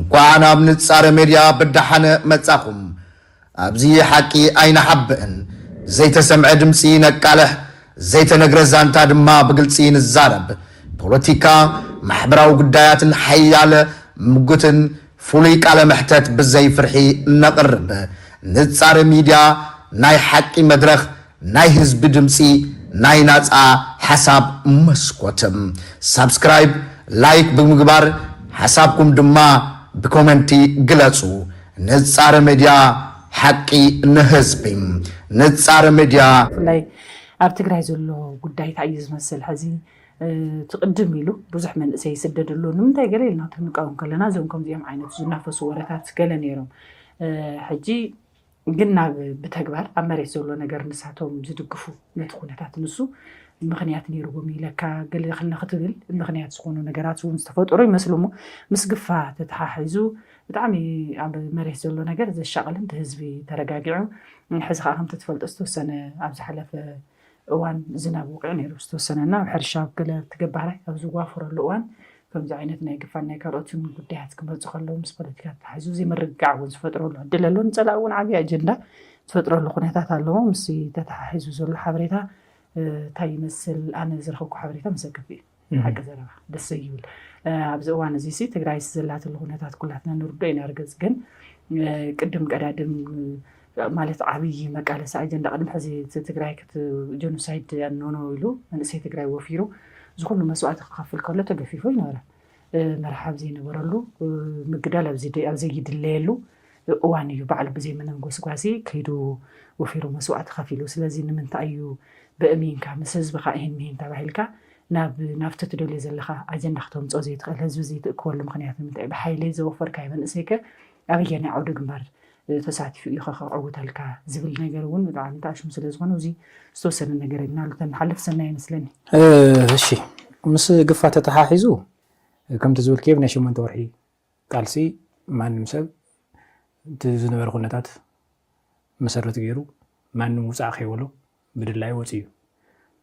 እንኳን ኣብ ንጻረ ሚድያ ብድሓነ መጻኹም ኣብዚ ሓቂ ኣይንሓብእን ዘይተሰምዐ ድምፂ ነቃልሕ ዘይተነግረ ዛንታ ድማ ብግልፂ ንዛረብ ፖለቲካ ማሕበራዊ ጉዳያትን ሓያለ ምጉትን ፍሉይ ቃለ መሕተት ብዘይ ፍርሒ ነቕርብ ንጻረ ሚድያ ናይ ሓቂ መድረኽ ናይ ህዝቢ ድምፂ ናይ ናፃ ሓሳብ መስኮትም ሳብስክራይብ ላይክ ብምግባር ሓሳብኩም ድማ ብኮሜንቲ ግለጹ ንጻረ ሚድያ ሓቂ ንህዝቢ ንጻረ ሚድያ ላይ ኣብ ትግራይ ዘሎ ጉዳይ እንታይ እዩ ዝመስል ሕዚ ትቅድም ኢሉ ብዙሕ መንእሰይ ይስደድሉ ንምንታይ ገለ ኢልና ትንቃወም ከለና እዞም ከምዚኦም ዓይነት ዝናፈሱ ወረታት ገለ ነይሮም ሕጂ ግን ናብ ብተግባር ኣብ መሬት ዘሎ ነገር ንሳቶም ዝድግፉ ነቲ ኩነታት ንሱ ምክንያት ነይሩዎም ኢለካ ገለ ክትብል ምክንያት ዝኾኑ ነገራት እውን ዝተፈጠሩ ይመስሉ እሞ ምስ ግፋ ተተሓሒዙ ብጣዕሚ ኣብ መሬት ዘሎ ነገር ዘሻቕልን ህዝቢ ተረጋጊዑ ሕዚ ከዓ ከምቲ ትፈልጦ ዝተወሰነ ኣብ ዝሓለፈ እዋን ዝናብ ውቅዑ ነይሩ ዝተወሰነና ሕርሻ ገለ ትገባህላይ ኣብ ዝዋፈረሉ እዋን ከምዚ ዓይነት ናይ ግፋን ናይ ካልኦትን ጉዳያት ክመፁ ከለዉ ምስ ፖለቲካ ተተሓሒዙ ዘይምርግጋዕ እውን ዝፈጥረሉ ዕድል ኣሎ ንፀላእ እውን ዓብዪ ኣጀንዳ ዝፈጥረሉ ኩነታት ኣለዎ ምስ ተተሓሒዙ ዘሎ ሓበሬታ እንታይ ይመስል ኣነ ዝረኸብኩ ሓበሬታ መሰከፊ እዩ ሓቂ ዘረባ ደስ ይብል ኣብዚ እዋን እዚ ትግራይ ዘላትሉ ኩነታት ኩላትና ንርዶ ኢና ርገፅ ግን ቅድም ቀዳድም ማለት ዓብዪ መቃለሲ ኣጀንዳ ቅድሚ ሕዚ ትግራይ ጀኖሳይድ ያኖኖ ኢሉ መንእሰይ ትግራይ ወፊሩ ዝኩሉ መስዋዕቲ ክኸፍል ከሎ ተገፊፉ ይነበረ መርሓብ ዘይነበረሉ ምግዳል ኣብ ዘይድለየሉ እዋን እዩ በዓል ብዘይ ምንም ጎስጓሲ ከይዱ ወፊሩ መስዋዕቲ ከፊሉ ስለዚ ንምንታይ እዩ ብእሚንካ ምስ ህዝብካ ይህን ሚሂን ተባሂልካ ናብቲ ትደልዮ ዘለካ ኣጀንዳ ክተምፅኦ ዘይትኽእል ህዝቢ ዘይትእክበሉ ምክንያት ንምንታይ ብሓይሊ ዘወፈርካዮ መንእሰይከ ኣበየናይ ዓውደ ግንባር ተሳቲፉ እዩ ከዕውተልካ ዝብል ነገር እውን ብጣዕሚ ተኣሽሙ ስለዝኾነ እዚ ዝተወሰነ ነገር ኢና ተመሓልፍ ሰናይ ይመስለኒ እሺ ምስ ግፋ ተተሓሒዙ ከምቲ ዝብልከ ብናይ 8 ወርሒ ቃልሲ ማንም ሰብ እቲ ዝነበረ ኩነታት መሰረት ገይሩ ማንም ውፃእ ከይበሎ ብድላይ ወፂኡ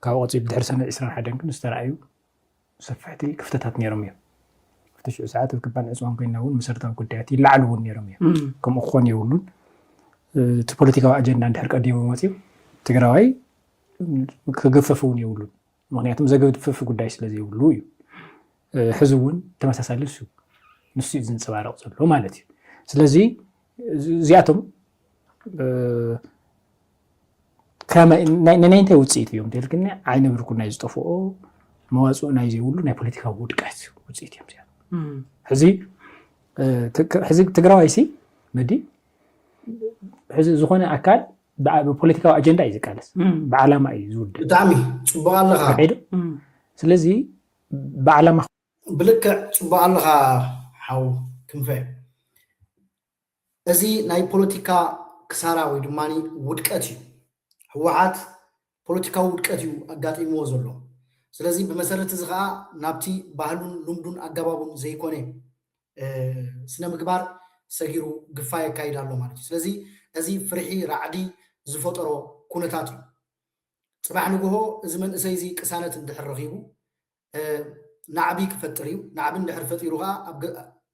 ካብ ወፂኡ ብድሕሪ ሰነ 21 ግን ዝተረኣዩ ሰፋሕቲ ክፍተታት ነይሮም እዮም ተሽዑ ሰዓት ክባን ዕፅዋን ኮይና እውን መሰረታዊ ጉዳያት ይለዓሉ እውን ነይሮም እዮም ከምኡ ክኾን የብሉን እቲ ፖለቲካዊ ኣጀንዳ እንድሕር ቀዲሙ መፂኡ ትግራዋይ ክግፈፍ እውን የብሉን ምክንያቱም ዘገድፍፍ ጉዳይ ስለዘይብሉ እዩ ሕዚ እውን ተመሳሳሊ ንሱ እዩ ዝንፀባረቕ ዘሎ ማለት እዩ ስለዚ እዚኣቶም ናይ እንታይ ውፅኢት እዮም ትልክኒ ዓይነ ብርኩ ናይ ዝጠፍኦ መዋፅኡ ናይ ዘይብሉ ናይ ፖለቲካዊ ውድቀት ውፅኢት እዮም እዚኣ ሕዚ ትግራዋይ መዲ ሕዚ ዝኾነ ኣካል ብፖለቲካዊ ኣጀንዳ እዩ ዝቃለስ ብዓላማ እዩ ዝውድእ ብጣዕሚ ፅቡቅ ኣለካ ስለዚ ብዓላማ ብልክዕ ፅቡቅ ኣለካ ሓው ክንፈ እዚ ናይ ፖለቲካ ክሳራ ወይ ድማ ውድቀት እዩ ህወሓት ፖለቲካዊ ውድቀት እዩ ኣጋጢምዎ ዘሎ ስለዚ ብመሰረት እዚ ከዓ ናብቲ ባህሉን ልምዱን ኣገባቡን ዘይኮነ ስነ ምግባር ሰጊሩ ግፋ የካይድ ኣሎ ማለት እዩ ስለዚ እዚ ፍርሒ ራዕዲ ዝፈጠሮ ኩነታት እዩ ፅባሕ ንግሆ እዚ መንእሰይ እዚ ቅሳነት እንድሕር ረኺቡ ናዕቢ ክፈጥር እዩ ናዕቢ እንድሕር ፈጢሩ ከዓ ኣብ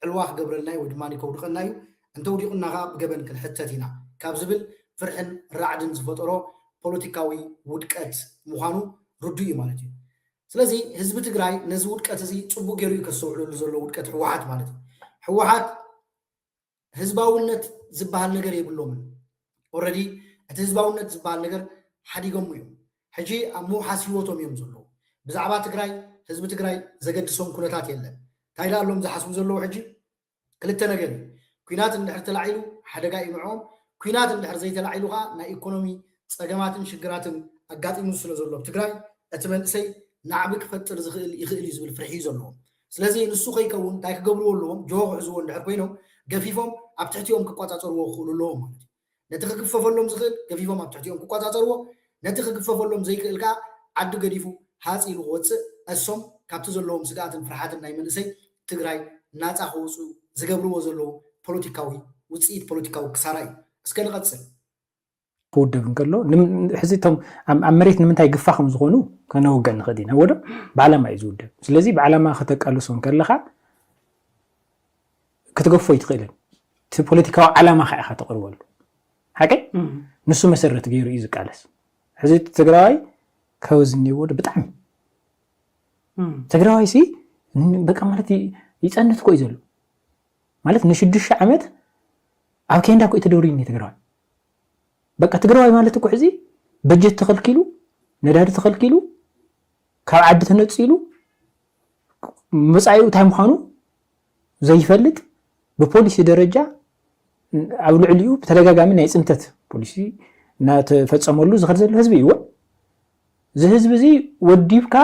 ዕልዋ ክገብረልና ወይ ድማ ከውድቐና እዩ እንተውዲቑና ከዓ ብገበን ክንሕተት ኢና ካብ ዝብል ፍርሕን ራዕድን ዝፈጠሮ ፖለቲካዊ ውድቀት ምዃኑ ርዱእ እዩ ማለት እዩ ስለዚ ህዝቢ ትግራይ ነዚ ውድቀት እዚ ፅቡቅ ገይሩ እዩ ከሰውዕሉ ዘሎ ውድቀት ህወሓት ማለት እዩ ህወሓት ህዝባውነት ዝበሃል ነገር የብሎምን ኦልሬዲ እቲ ህዝባውነት ዝበሃል ነገር ሓዲጎም እዮም ሕጂ ኣብ ምውሓስ ሂወቶም እዮም ዘለዉ ብዛዕባ ትግራይ ህዝቢ ትግራይ ዘገድሶም ኩነታት የለን እንታይ ዳሎም ዝሓስቡ ዘለዉ ሕጂ ክልተ ነገር እዩ ኩናት እንድሕር ተላዒሉ ሓደጋ እዩ ንዕኦም ኩናት እንድሕር ዘይተላዒሉ ከዓ ናይ ኢኮኖሚ ፀገማትን ሽግራትን ኣጋጢሙ ስለ ዘሎ ትግራይ እቲ መንእሰይ ናዕቢ ክፈጥር ይኽእል እዩ ዝብል ፍርሒ እዩ ዘለዎም ስለዚ ንሱ ከይከውን እንታይ ክገብርዎ ኣለዎም ጆሆ ክሕዝዎ እንድሕር ኮይኖም ገፊፎም ኣብ ትሕቲኦም ክቋፃፀርዎ ክኽእሉ ኣለዎም ማለት እዩ ነቲ ክግፈፈሎም ዝኽእል ገፊፎም ኣብ ትሕቲኦም ክቋፃፀርዎ ነቲ ክግፈፈሎም ዘይክእል ከዓ ዓዲ ገዲፉ ሃፂሉ ክወፅእ እሶም ካብቲ ዘለዎም ስጋኣትን ፍርሓትን ናይ መንእሰይ ትግራይ ናፃ ክወፅኡ ዝገብርዎ ዘለዉ ፖለቲካዊ ውፅኢት ፖለቲካዊ ክሳራ እዩ እስከ ንቐፅል ክውድብ እንከሎ ሕዚ እቶም ኣብ መሬት ንምንታይ ግፋ ከም ዝኾኑ ከነውግዕ ንኽእል ኢና ወዶ ብዓላማ እዩ ዝውድብ ስለዚ ብዓላማ ከተቃልሶም ከለካ كتقفوا يتقلن تبوليتيكا علامة خائخة تقربوا له حكي نسو مسرت غير يزق علس حزيت تجراي كوزني ود بطعم تجراي سي بقى مالتي يصنت كو يزلو مالت نشدش عمت ኣብ ከንዳ ኮ ተደውሪኒ ትግራይ በቃ ትግራይ ማለት እኮ ሕዚ በጀት ተኸልኪሉ ነዳዲ ተኸልኪሉ ካብ ዓዲ ተነፂሉ መጻዩ እንታይ ምዃኑ ዘይፈልጥ በፖሊሲ ደረጃ ኣብ ልዕሊኡ በተደጋጋሚ ናይ ጽንተት ፖሊሲ እናተፈጸመሉ ዝኸል ዘሎ ህዝቢ እዩ እዚ ህዝቢ እዚ ወዲብካ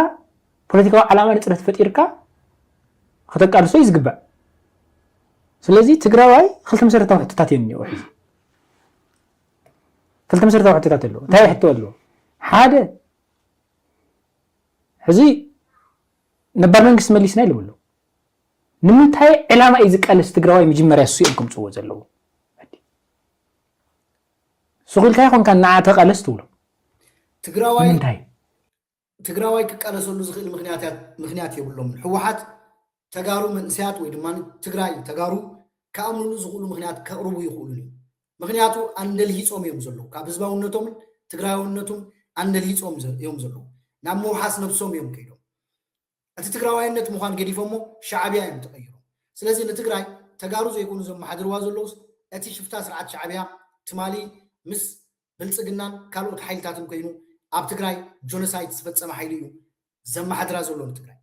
ፖለቲካዊ ዓላማ ንጽረት ፈጢርካ ከተቃልሶ ይዝግባእ ስለዚህ ትግራዋይ ክልተ መሰረታዊ ሕቶታት የኒኦ ሕዚ ክልተ መሰረታዊ ሕቶታት ኣለዎ እንታይ ሕቶ ኣለዎ ሓደ ሕዚ ነባር መንግስቲ መሊስና ይልብሉ ንምንታይ ዕላማ እዩ ዝቃለስ ትግራዋይ መጀመርያ እሱ እዮም ከምፅዎ ዘለዉ ሱኹልካ ይኹንካ ንዓ ተቃለስ ትብሎ ትግራዋይ ክቃለሰሉ ዝኽእል ምክንያት የብሎም ሕወሓት ተጋሩ መንስያት ወይ ድማ ትግራይ ተጋሩ ከአምኑ ዝኽእሉ ምክንያት ከቅርቡ ይኽእሉ ምክንያቱ አንደልሂጾም እዮም ዘለዉ ካብ ህዝባውነቶም ትግራዋይነቶም አንደልሂጾም እዮም ዘለዉ ናብ ምውሓስ ነፍሶም እዮም ከይዶም እቲ ትግራዋይነት ምዃን ገዲፎሞ ሻዕብያ እዮም ተቀይሩ ስለዚህ ንትግራይ ተጋሩ ዘይኮኑ ዘመሓድርዋ ዘለውስ እቲ ሽፍታ ስርዓት ሻዕብያ ትማሊ ምስ ብልጽግናን ካልኦት ሓይልታትን ኮይኑ ኣብ ትግራይ ጆኖሳይድ ዝፈጸመ ሓይሊ እዩ ዘመሓድራ ዘሎ ንትግራይ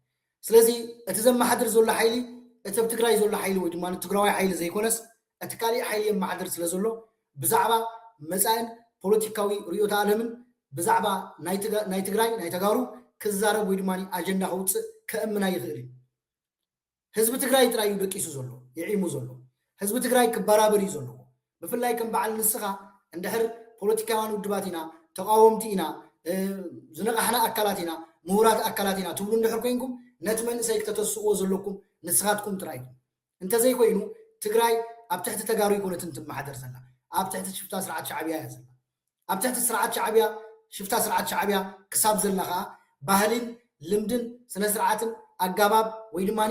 ስለዚህ እቲ ዘመሓድር ዘሎ ሓይሊ እቲ ኣብ ትግራይ ዘሎ ሓይሊ ወይ ድማ ትግራዋይ ሓይሊ ዘይኮነስ እቲ ካልእ ሓይሊ የመሓድር ስለ ዘሎ ብዛዕባ መጻእን ፖለቲካዊ ርዕዮተ ዓለምን ብዛዕባ ናይ ትግራይ ናይ ተጋሩ ክዛረብ ወይ ድማ ኣጀንዳ ከውፅእ ከእምና ይኽእል እዩ ህዝቢ ትግራይ ጥራይ እዩ ደቂሱ ዘሎ ይዒሙ ዘሎ ህዝቢ ትግራይ ክበራበር እዩ ዘለዎ ብፍላይ ከም በዓል ንስኻ እንድሕር ፖለቲካውያን ውድባት ኢና ተቃወምቲ ኢና ዝነቃሕና ኣካላት ኢና ምሁራት ኣካላት ኢና ትብሉ እንድሕር ኮይንኩም ነቲ መንእሰይ ክተተስእዎ ዘለኩም ንስኻትኩም ጥራይ እንተዘይ ኮይኑ ትግራይ ኣብ ትሕቲ ተጋሩ ይኮነትን ትመሓደር ዘላ ኣብ ትሕቲ ሽፍታ ስርዓት ሻዕብያ እያ ዘላ ኣብ ትሕቲ ስርዓት ሻዕብያ ሽፍታ ስርዓት ሻዕብያ ክሳብ ዘላ ከዓ ባህልን ልምድን ስነ ስርዓትን ኣጋባብ ወይ ድማ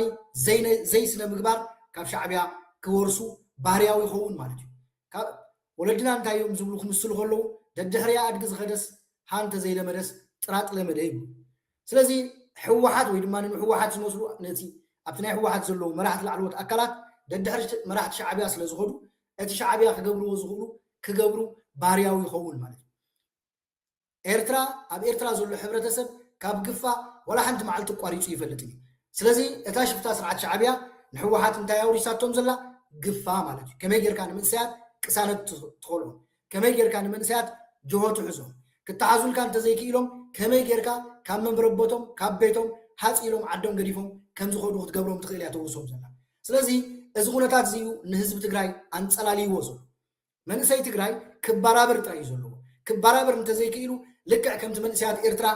ዘይ ስነ ምግባር ካብ ሻዕብያ ክወርሱ ባህርያዊ ይኸውን ማለት እዩ ወለድና እንታይ እዮም ዝብሉ ክምስሉ ከለዉ ደድሕርያ ኣድጊ ዝኸደስ ሃንተ ዘይለመደስ ጥራጥ ለመደ ይብሉ ስለዚ ሕወሓት ወይ ድማ ንሕወሓት ዝመስሉ ነቲ ኣብቲ ናይ ሕወሓት ዘለዉ መራሕቲ ላዕለዎት ኣካላት ደድሕሪ መራሕቲ ሻዕብያ ስለ ዝኸዱ እቲ ሻዕብያ ክገብርዎ ዝኽእሉ ክገብሩ ባህርያዊ ይኸውን ማለት እዩ ኤርትራ ኣብ ኤርትራ ዘሎ ሕብረተሰብ ካብ ግፋ ወላ ሓንቲ መዓልቲ ቋሪፁ ይፈልጥ እዩ ስለዚ እታ ሽፍታ ስርዓት ሻዕብያ ንሕወሓት እንታይ ኣውሪሳቶም ዘላ ግፋ ማለት እዩ ከመይ ጌርካ ንምንስያት ቅሳነት ትኸልኦም ከመይ ጌርካ ንምንስያት ጅሆ ትሕዞም ክተሓዙልካ እንተዘይክኢሎም ከመይ ጌርካ ካብ መንበረቦቶም ካብ ቤቶም ሓፂሎም ዓዶም ገዲፎም ከም ዝኸዱ ክትገብሮም ትኽእል እያ ተውርሶም ዘላ ስለዚ እዚ ኩነታት እዚዩ ንህዝቢ ትግራይ ኣንፀላልይዎ ዘሎ መንእሰይ ትግራይ ክበራበር ጥራይ እዩ ዘለዎ ክበራበር እንተዘይክኢሉ ልክዕ ከምቲ መንእሰያት ኤርትራ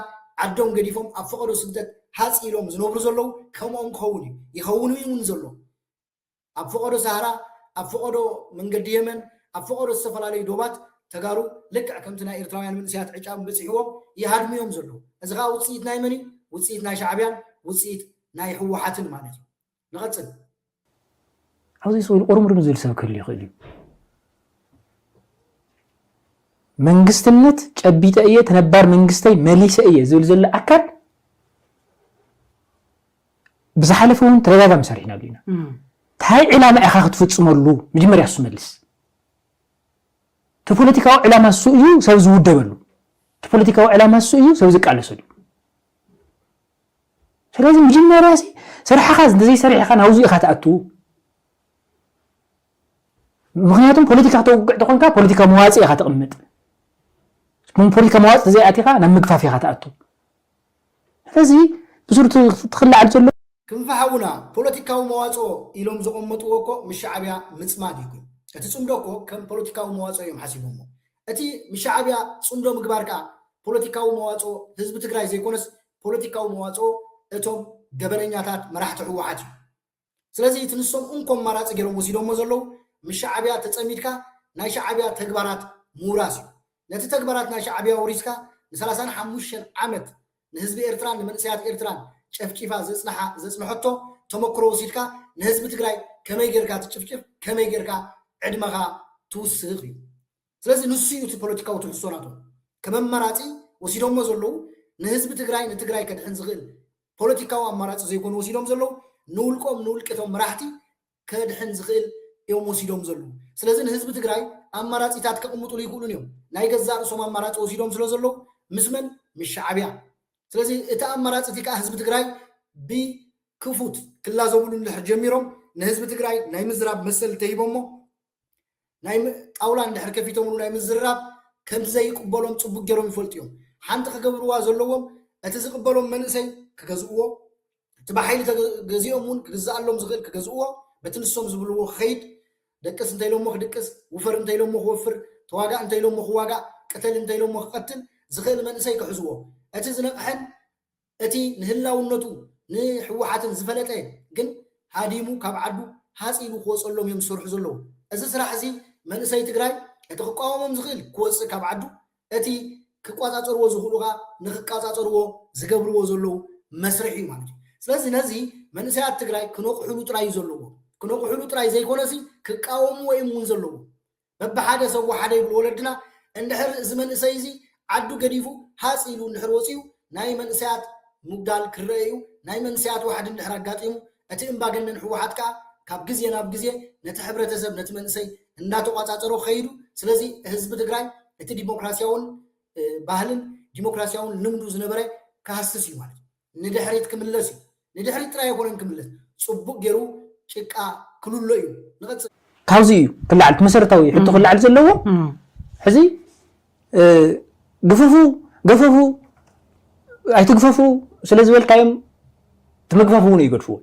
ዓዶም ገዲፎም ኣብ ፈቐዶ ስደት ሓፂሎም ዝነብሩ ዘለዉ ከምኦም ክኸውን እዩ ይኸውን እውን ዘሎ ኣብ ፈቐዶ ሰሃራ ኣብ ፈቐዶ መንገዲ የመን ኣብ ፈቐዶ ዝተፈላለዩ ዶባት ተጋሩ ልክዕ ከምቲ ናይ ኤርትራውያን መንእሰያት ዕጫም በፂሕዎም ይሃድምዮም ዘለዉ እዚ ከዓ ውፅኢት ናይ መን ውፅኢት ናይ ሻዕብያን ውፅኢት ናይ ሕወሓትን ማለት እዩ ንቐፅል ኣብዚ ሰው ቁርምርም ዝብል ሰብ ክህሉ ይኽእል እዩ መንግስትነት ጨቢጠ እየ ተነባር መንግስተይ መሊሰ እየ ዝብል ዘሎ ኣካል ብዝሓለፈ እውን ተደጋጋሚ ሰሪሕና ኢና እንታይ ዕላማ ኢኻ ክትፍፅመሉ መጀመርያ እሱ መልስ ተፖለቲካዊ ዕላማ እሱ እዩ ሰብ ዝውደበሉ ተፖለቲካዊ ዕላማ እሱ እዩ ሰብ ዝቃለሰሉ ስለዚ መጀመርያ ስራሕኻ እንደዘይ ሰሪሕኻ ናብዚ ኢኻ ተኣትዉ ምክንያቱም ፖለቲካ ተውግዕ ተኾንካ ፖለቲካ መዋፅእ ኢኻ ተቕምጥ ፖለቲካ መዋፅእ ተዘይኣቲኻ ናብ ምግፋፍ ኢኻ ተኣትዉ ስለዚ ብሱር ትኽላዓል ዘሎ ክንፈሓውና ፖለቲካዊ መዋፅኦ ኢሎም ዘቐመጥዎ እኮ ምስ ሻዕብያ ምፅማድ ይኩን እቲ ፅምዶ እኮ ከም ፖለቲካዊ መዋፅኦ እዮም ሓሲቦሞ እቲ ምስ ሻዕብያ ፅምዶ ምግባር ከዓ ፖለቲካዊ መዋፅኦ ህዝቢ ትግራይ ዘይኮነስ ፖለቲካዊ መዋፅኦ እቶም ገበነኛታት መራሕቲ ሕወሓት እዩ ስለዚ እቲ ንሶም እንኮም ማራፂ ገይሮም ወሲዶሞ ዘለዉ ምስ ሻዕብያ ተፀሚድካ ናይ ሻዕብያ ተግባራት ምውራስ እዩ ነቲ ተግባራት ናይ ሻዕብያ ወሪስካ ን35 ዓመት ንህዝቢ ኤርትራን ንመንእሰያት ኤርትራን ጨፍጪፋ ዘፅንሐቶ تمكرو وسيدك نهزب تقرأي كما يجرك تشفشف كما يجرك عدمها توسخي سلازي نسيو تبوليتيكا وتحسوناتو كمان مراتي وسيدهم مزلو نهزب تقرأي كدحن زغل بوليتيكا ومراتي زيكون وسيدهم زلو نولكم مراحتي كدحن زغل يوم وسيدهم زلو سلازي نهزب تقرأي أماراتي تاتكقمطوا يقولون يوم ناي ገዛር ሶማ አማራጭ ወሲዶም ስለዘሎ ምስመን ምሻዓቢያ ስለዚህ እታ አማራጭ ቲካ ህዝብ ትግራይ ቢክፉት ክላዘቡሉን ለጀሚሮም ንህዝብ ትግራይ ናይ ምዝራብ መሰል ተይቦሞ ናይ ጣውላ እንድሕር ከፊቶም ናይ ምዝራብ ከም ዘይቅበሎም ጽቡቅ ገሮም ይፈልጥዮም ሓንቲ ከገብርዋ ዘለዎም እቲ ዝቅበሎም መንእሰይ ከገዝእዎ ትባሓይል ተገዚኦምን ክግዛአሎም ዝኽእል ከገዝእዎ በትንሶም ዝብልዎ ኸይድ ደቅስ እንተይሎም ክድቅስ ወፈር እንተይሎም ወፍር ተዋጋ እንተይሎም خواጋ ቀተል እንተይሎም خقتل ዝኽእል መንእሰይ ክሕዝዎ እቲ ዝነቅሐን እቲ ንህላውነቱ ንሕወሓትን ዝፈለጠ ግን ሃዲሙ ካብ ዓዱ ሓፂሉ ክወፀሎም እዮም ዝሰርሑ ዘለዉ እዚ ስራሕ እዚ መንእሰይ ትግራይ እቲ ክቃወሞም ዝኽእል ክወፅእ ካብ ዓዱ እቲ ክቋፃፀርዎ ዝኽእሉኻ ንክቋፃፀርዎ ዝገብርዎ ዘለዉ መስርሒ ማለት እዩ ስለዚ ነዚ መንእሰያት ትግራይ ክነቕሕሉ ጥራይ ዘለዎ ክነቕሕሉ ጥራይ ዘይኮነሲ ክቃወሙ ወይ እውን ዘለዉ በብሓደ ሰው ሓደ ይብሉ ወለድና እንድሕር ዝመንእሰይ እዚ ዓዱ ገዲፉ ሓፂሉ እንድሕር ወፂኡ ናይ መንእሰያት ሙግዳል ክረአዩ ናይ መንእሰያት ዋሕድ እንድሕር አጋጢሙ እቲ እምባገነን ሕወሓት ከዓ ካብ ግዜ ናብ ግዜ ነቲ ሕብረተሰብ ነቲ መንእሰይ እናተቋፃፀሮ ኸይዱ ስለዚ ህዝቢ ትግራይ እቲ ዲሞክራሲያውን ባህልን ዲሞክራሲያውን ልምዱ ዝነበረ ካህስስ እዩ ማለት ንድሕሪት ክምለስ እዩ ንድሕሪት ጥራይ ኣይኮነን ክምለስ ጽቡቅ ገይሩ ጭቃ ክልሎ እዩ ንቐፅል ካብዚ እዩ ክላዕል መሰረታዊ ሕቶ ክላዕል ዘለዎ ሕዚ ገፈፉ ኣይትግፈፉ ስለዝበልካዮም ትመግፋፉ ነው ይገድፍዎ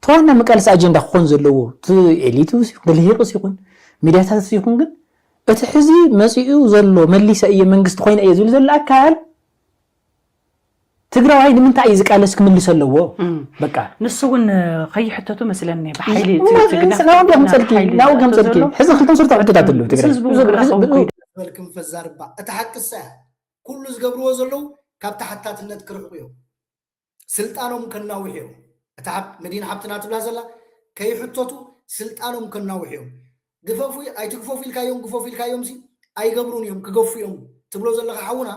ተዋና መቃልስ አጀንዳ ክኾን ዘለዎ ኤሊቱ ብልሂቅስ ይኹን ሚድያታት ይኹን ግን እቲ ሕዚ መጽኡ ዘሎ መሊሰ እየ መንግስት ኮይነ እየ ዝብል ዘሎ አካል ትግራዋይ ንምንታይ እዩ ዝቃለስ ክምልስ ኣለዎ በቃ ንሱውን ከይሕተቱ መስለኒ በሓይሊ ናው ከምሰልኪ ሕዚ ክልተን ሰርተ ዕድታት ኣለዉ ትግራይ በልክም ፈዛርባ እቲ ሓቅሳ ኩሉ ዝገብርዎ ዘለዉ ካብ ተሓታትነት ክርሕቁ እዮም ስልጣኖም ከናውሕ እዮም እቲ መዲና ሓብትና ትብላ ዘላ ከይሕተቱ ስልጣኖም ከናውሕ እዮም ግፈፉ ኣይትግፈፉ ኢልካዮም ሲ ኣይገብሩን እዮም ክገፉ እዮም ትብሎ ዘለካ ሓውና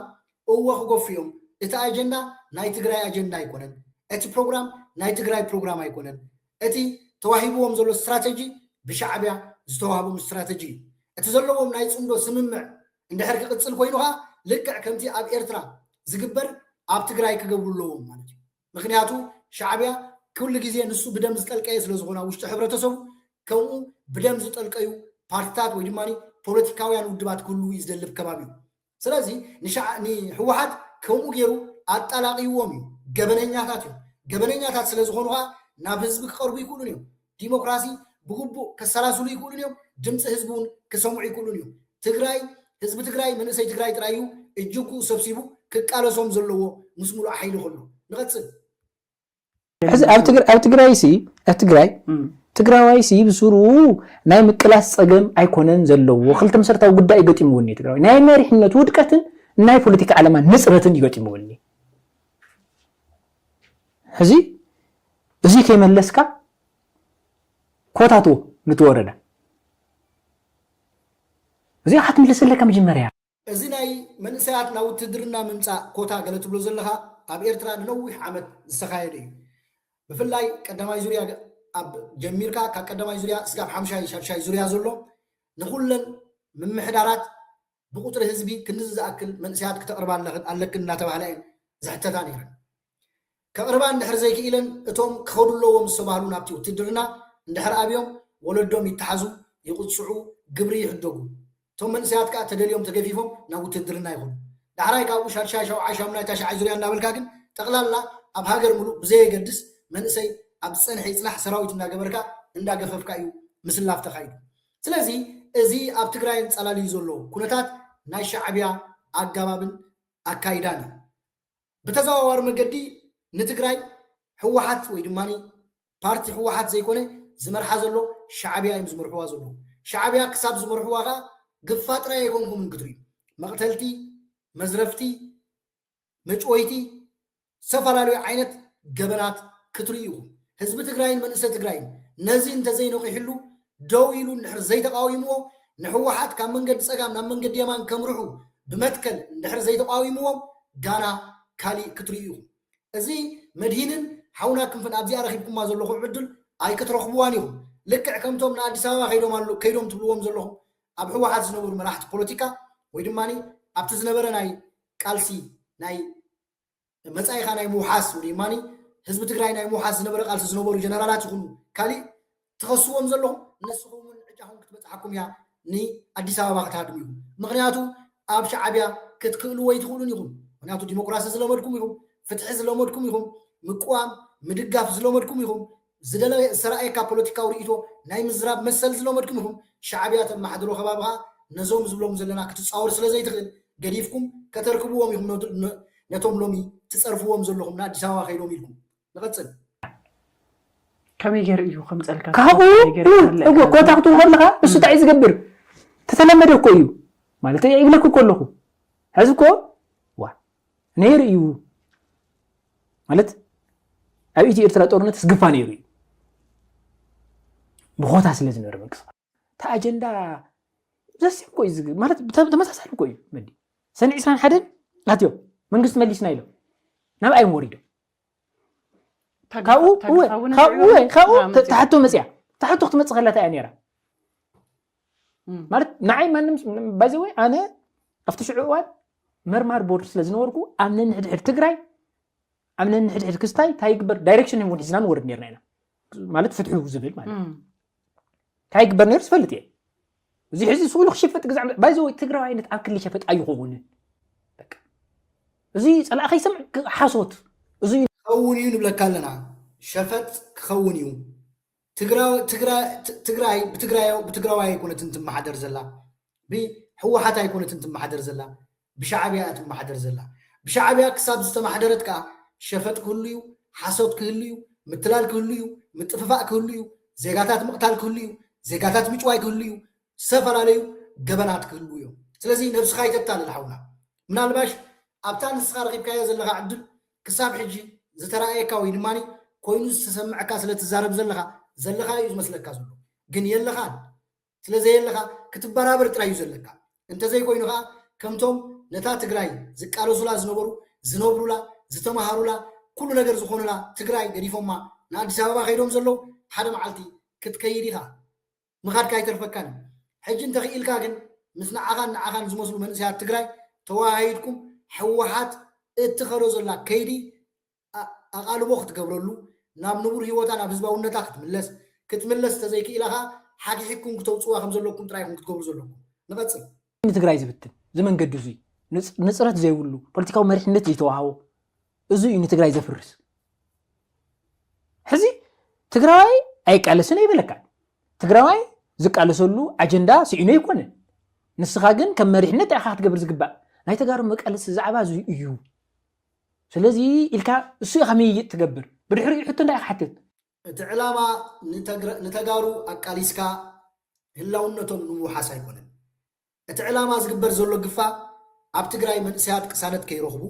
እወ ክገፉ እዮም እቲ አጀንዳ ናይ ትግራይ አጀንዳ አይኮነን እቲ ፕሮግራም ናይ ትግራይ ፕሮግራም አይኮነን እቲ ተዋሂብዎም ዘሎ ስትራቴጂ ብሻዕብያ ዝተዋሃቦም ስትራቴጂ እቲ ዘለዎም ናይ ጽምዶ ስምምዕ እንድሕር ክቅፅል ኮይኑኻ ልክዕ ከምቲ ኣብ ኤርትራ ዝግበር ኣብ ትግራይ ክገብሩለዎም ማለት እዩ ምክንያቱ ሻዕብያ ኩሉ ግዜ ንሱ ብደም ዝጠልቀየ ስለ ዝኾና ውሽጢ ሕብረተሰቡ ከምኡ ብደም ዝጠልቀዩ ፓርቲታት ወይ ድማ ፖለቲካውያን ውድባት ኩሉ ይዝደልብ ከባቢ ስለዚ ንሕወሓት ከምኡ ገይሩ አጣላቂዎም እዩ ገበነኛታት ስለ ዝኾኑኻ ናብ ህዝቢ ክቀርቡ ይክእሉን እዮም ዲሞክራሲ ብግቡእ ከሰላስሉ ይክእሉን እዮም ድምፂ ህዝቡን ክሰምዑ ይክእሉን እዮም ትግራይ ህዝቢ ትግራይ መንእሰይ ትግራይ ጥራዩ እጅጉ ሰብሲቡ ክቃለሶም ዘለዎ ምስ ሙሉእ ሓይሊ ከሎ ንቐፅል ሕዚ ኣብ ትግራይ ትግራዋይ ሲ ብሱሩ ናይ ምቅላስ ፀገም ኣይኮነን ዘለዎ ክልተ መሰረታዊ ጉዳይ ገጢምዎኒ ትግራዋይ ናይ መሪሕነት ውድቀትን ናይ ፖለቲካ ዓላማ ንጽረትን ይገጥምዎኒ ሕዚ እዚ ከይመለስካ ኮታቱ ንትወረዳ እዚ ክትምለሰለካ መጀመርያ እዚ ናይ መንእሰያት ናብ ውትድርና ምምፃእ ኮታ ገለ ትብሎ ዘለካ ኣብ ኤርትራ ንነዊሕ ዓመት ዝተኻየደ እዩ ብፍላይ ቀዳማይ ዙርያ ኣብ ጀሚርካ ካብ ቀዳማይ ዙርያ እስካብ ሓምሻይ ዙርያ ዘሎ ንኩለን ምምሕዳራት ብቁጥሪ ህዝቢ ክንዚ ዝኣክል መንእሰያት ክተቅርባ ኣለክን እናተባህለ ዝሕተታ ነይረን ከቅርባ እንድሕር ዘይክኢለን እቶም ክኸዱለዎም ዝተባህሉ ናብቲ ውትድርና እንድሕር ኣብዮም ወለዶም ይተሓዙ ይቁፅዑ ግብሪ ይሕደጉ እቶም መንእሰያት ከዓ ተደልዮም ተገፊፎም ናብ ውትድርና ይኹኑ ዳሕራይ ካብኡ ሻድሻይ ሸውዓይ ሻምናይ ታሽዓይ ዙርያ እናበልካ ግን ጠቕላላ ኣብ ሃገር ሙሉእ ብዘየገድስ መንእሰይ ኣብ ፀንሒ ፅናሕ ሰራዊት እናገበርካ እንዳገፈፍካ እዩ ምስላፍ ተኻይዱ ስለዚ እዚ ኣብ ትግራይ ጸላልዩ ዘሎ ኩነታት ናይ ሻዕብያ ኣጋባብን ኣካይዳን በተዘዋዋሪ መገዲ ንትግራይ ሕወሓት ወይ ድማ ፓርቲ ሕወሓት ዘይኮነ ዝመርሓ ዘሎ ሻዕብያ እዩ ዝመርሕዋ ዘሎ ሻዕብያ ክሳብ ዝመርሕዋኻ ግፋጥራ ይኮንኩም እንግትሪ መቅተልቲ መዝረፍቲ መጮይቲ ዝተፈላለዩ ዓይነት ገበናት ክትርዩኹም ህዝቢ ትግራይን መንእሰይ ትግራይን ነዚ እንተዘይነቂሕሉ ደው ኢሉ እንድሕር ዘይተቃዊምዎ ንሕወሓት ካብ መንገዲ ፀጋም ናብ መንገዲ የማን ከምርሑ ብመትከል እንድሕር ዘይተቃዊምዎም ጋና ካሊእ ክትርዩኹም እዚ መድሂንን ሓውና ክንፈን ኣብዚኣ ረኺብኩማ ዘለኹም ዕድል ኣይክትረኽብዋን ኢኹም ልክዕ ከምቶም ንኣዲስ ኣበባ ከይዶም ትብልዎም ዘለኹም ኣብ ሕወሓት ዝነበሩ መራሕቲ ፖለቲካ ወይ ድማኒ ኣብቲ ዝነበረ ናይ ቃልሲ ናይ መጻኢኻ ናይ ምውሓስ ወይ ድማኒ ህዝቢ ትግራይ ናይ ምውሓስ ዝነበረ ቃልሲ ዝነበሩ ጀነራላት ይኹኑ ካሊእ ትኸስዎም ዘለኹም ንስኹም ዕጫኹም ክትበፅሓኩም እያ ንኣዲስ ኣበባ ክትሃድሙ ኢኹም ምክንያቱ ኣብ ሻዕብያ ክትክእሉ ወይ ትኽእሉን ኢኹም ምክንያቱ ዲሞክራሲ ዝለመድኩም ኢኹም ፍትሒ ዝለመድኩም ኢኹም ምቁዋም ምድጋፍ ዝለመድኩም ኢኹም ዝደለየ ዝሰራኤካ ፖለቲካዊ ርእይቶ ናይ ምዝራብ መሰል ዝለመድኩም ኢኹም ሻዕብያ ተመሓድሮ ከባቢኻ ነዞም ዝብሎም ዘለና ክትፃወር ስለ ዘይትኽእል ገዲፍኩም ከተርክብዎም ኢኹም ነቶም ሎሚ ትፀርፍዎም ዘለኹም ንኣዲስ ኣበባ ከይዶም ኢልኩም ንቐፅል ከመይ ገይሩ እዩ ከምፀልካ ካብኡ ኮንታክቱ ከለካ እሱ እንታይ እዩ ዝገብር ተተለመደ እኮ እዩ ማለት ይብለኩ ከለኹ ሕዚ እኮ ዋ ነይሩ እዩ ማለት ኣብ ኢትዮ ኤርትራ ጦርነት ዝግፋ ነይሩ እዩ ብኾታ ስለ ዝነበረ መንቅስቓስ እታ ኣጀንዳ ዘስም እኮ እዩ ማለት ተመሳሳሊ እኮ እዩ መዲ ሰኒ 21 ኣትዮም መንግስቲ መሊስና ኢሎም ናብ ኣይም ወሪዶም ካብኡ ተሓቶ መፅያ ተሓቶ ክትመፅእ ከላታ እያ ነይራ ማለት ንዓይ ማንም ባይዘወይ ኣነ ኣብቲ ሽዑ እዋን መርማር ቦርድ ስለ ዝነበርኩ ኣብ ነንሕድሕድ ትግራይ ኣብ ነንሕድሕድ ክስታይ እንታይ ይግበር ዳይሬክሽን እውን ሒዝና ንወርድ ነርና ኢና ማለት ፍትሑ ዝብል ማለት እንታይ ይግበር ነይሩ ዝፈልጥ እየ እዚ ሕዚ ስኡሉ ክሽፈጥ ግዛዕ ባይዘወይ ትግራይ ዓይነት ኣብ ክልል ሸፈጥ ኣይኸውንን በቃ እዚ ፀላእ ከይሰምዕ ሓሶት እዚ ክኸውን እዩ ንብለካ ኣለና ሸፈጥ ክኸውን እዩ ትግራይ ብትግራዋይ ኣይኮነትን ትመሓደር ዘላ ብሕወሓት ኣይኮነትን ትመሓደር ዘላ ብሻዕብያ ትመሓደር ዘላ ብሻዕብያ ክሳብ ዝተመሓደረት ከዓ ሸፈጥ ክህሉ እዩ ሓሶት ክህሉ እዩ ምትላል ክህሉ እዩ ምጥፍፋእ ክህሉ እዩ ዜጋታት ምቕታል ክህሉ እዩ ዜጋታት ምጭዋይ ክህሉ እዩ ዝተፈላለዩ ገበናት ክህሉ እዮም ስለዚ ነብስኻ ይተታልል ሓውና ምናልባሽ ኣብታ ንስኻ ረኺብካዮ ዘለካ ዕድል ክሳብ ሕጂ ዝተረኣየካ ወይ ድማኒ ኮይኑ ዝተሰምዐካ ስለ ትዛረብ ዘለካ እዩ ዝመስለካ ዘሎ ግን የለኻን ስለዘየለካ ክትበራበር ጥራይ እዩ ዘለካ እንተዘይኮይኑ ከዓ ከምቶም ነታ ትግራይ ዝቃለሱላ ዝነብሩላ ዝተምሃሩላ ኩሉ ነገር ዝኾኑላ ትግራይ ገዲፎማ ንኣዲስ ኣበባ ከይዶም ዘለው ሓደ መዓልቲ ክትከይድ ኢኻ ምኻድካ ኣይተርፈካን ሕጂ እንተኽኢልካ ግን ምስ ንዓኻን ዝመስሉ መንእሰያት ትግራይ ተዋሃሂድኩም ሕወሓት እትኸዶ ዘላ ከይዲ ኣቓልቦ ክትገብረሉ ናብ ንቡር ሂወታ ናብ ህዝባውነታ ክትምለስ ተዘይክኢላኻ ሓጊሕኩም ክተውፅዋ ከም ዘለኩም ጥራይኩም ክትገብሩ ዘለኩም ንቐፅል ንትግራይ ዝብትን ዝመንገዲ እዙይ ንፅረት ዘይብሉ ፖለቲካዊ መሪሕነት ዘይተዋሃቦ እዚ እዩ ንትግራይ ዘፍርስ ሕዚ ትግራዋይ ኣይቃለስን ኣይበለካ ትግራዋይ ዝቃለሰሉ ኣጀንዳ ስዒኖ ይኮነን ንስኻ ግን ከም መሪሕነት ኢኻ ክትገብር ዝግባእ ናይ ተጋሩ መቃለሲ ዛዕባ እዚ እዩ ስለዚ ኢልካ እሱ ከመይ ትገብር ብድሕሪኡ ሕቶ እንታይ ክሓትት እቲ ዕላማ ንተጋሩ ኣቃሊስካ ህላውነቶም ንምውሓስ ኣይኮነን እቲ ዕላማ ዝግበር ዘሎ ግፋእ ኣብ ትግራይ መንእሰያት ቅሳነት ከይረኽቡ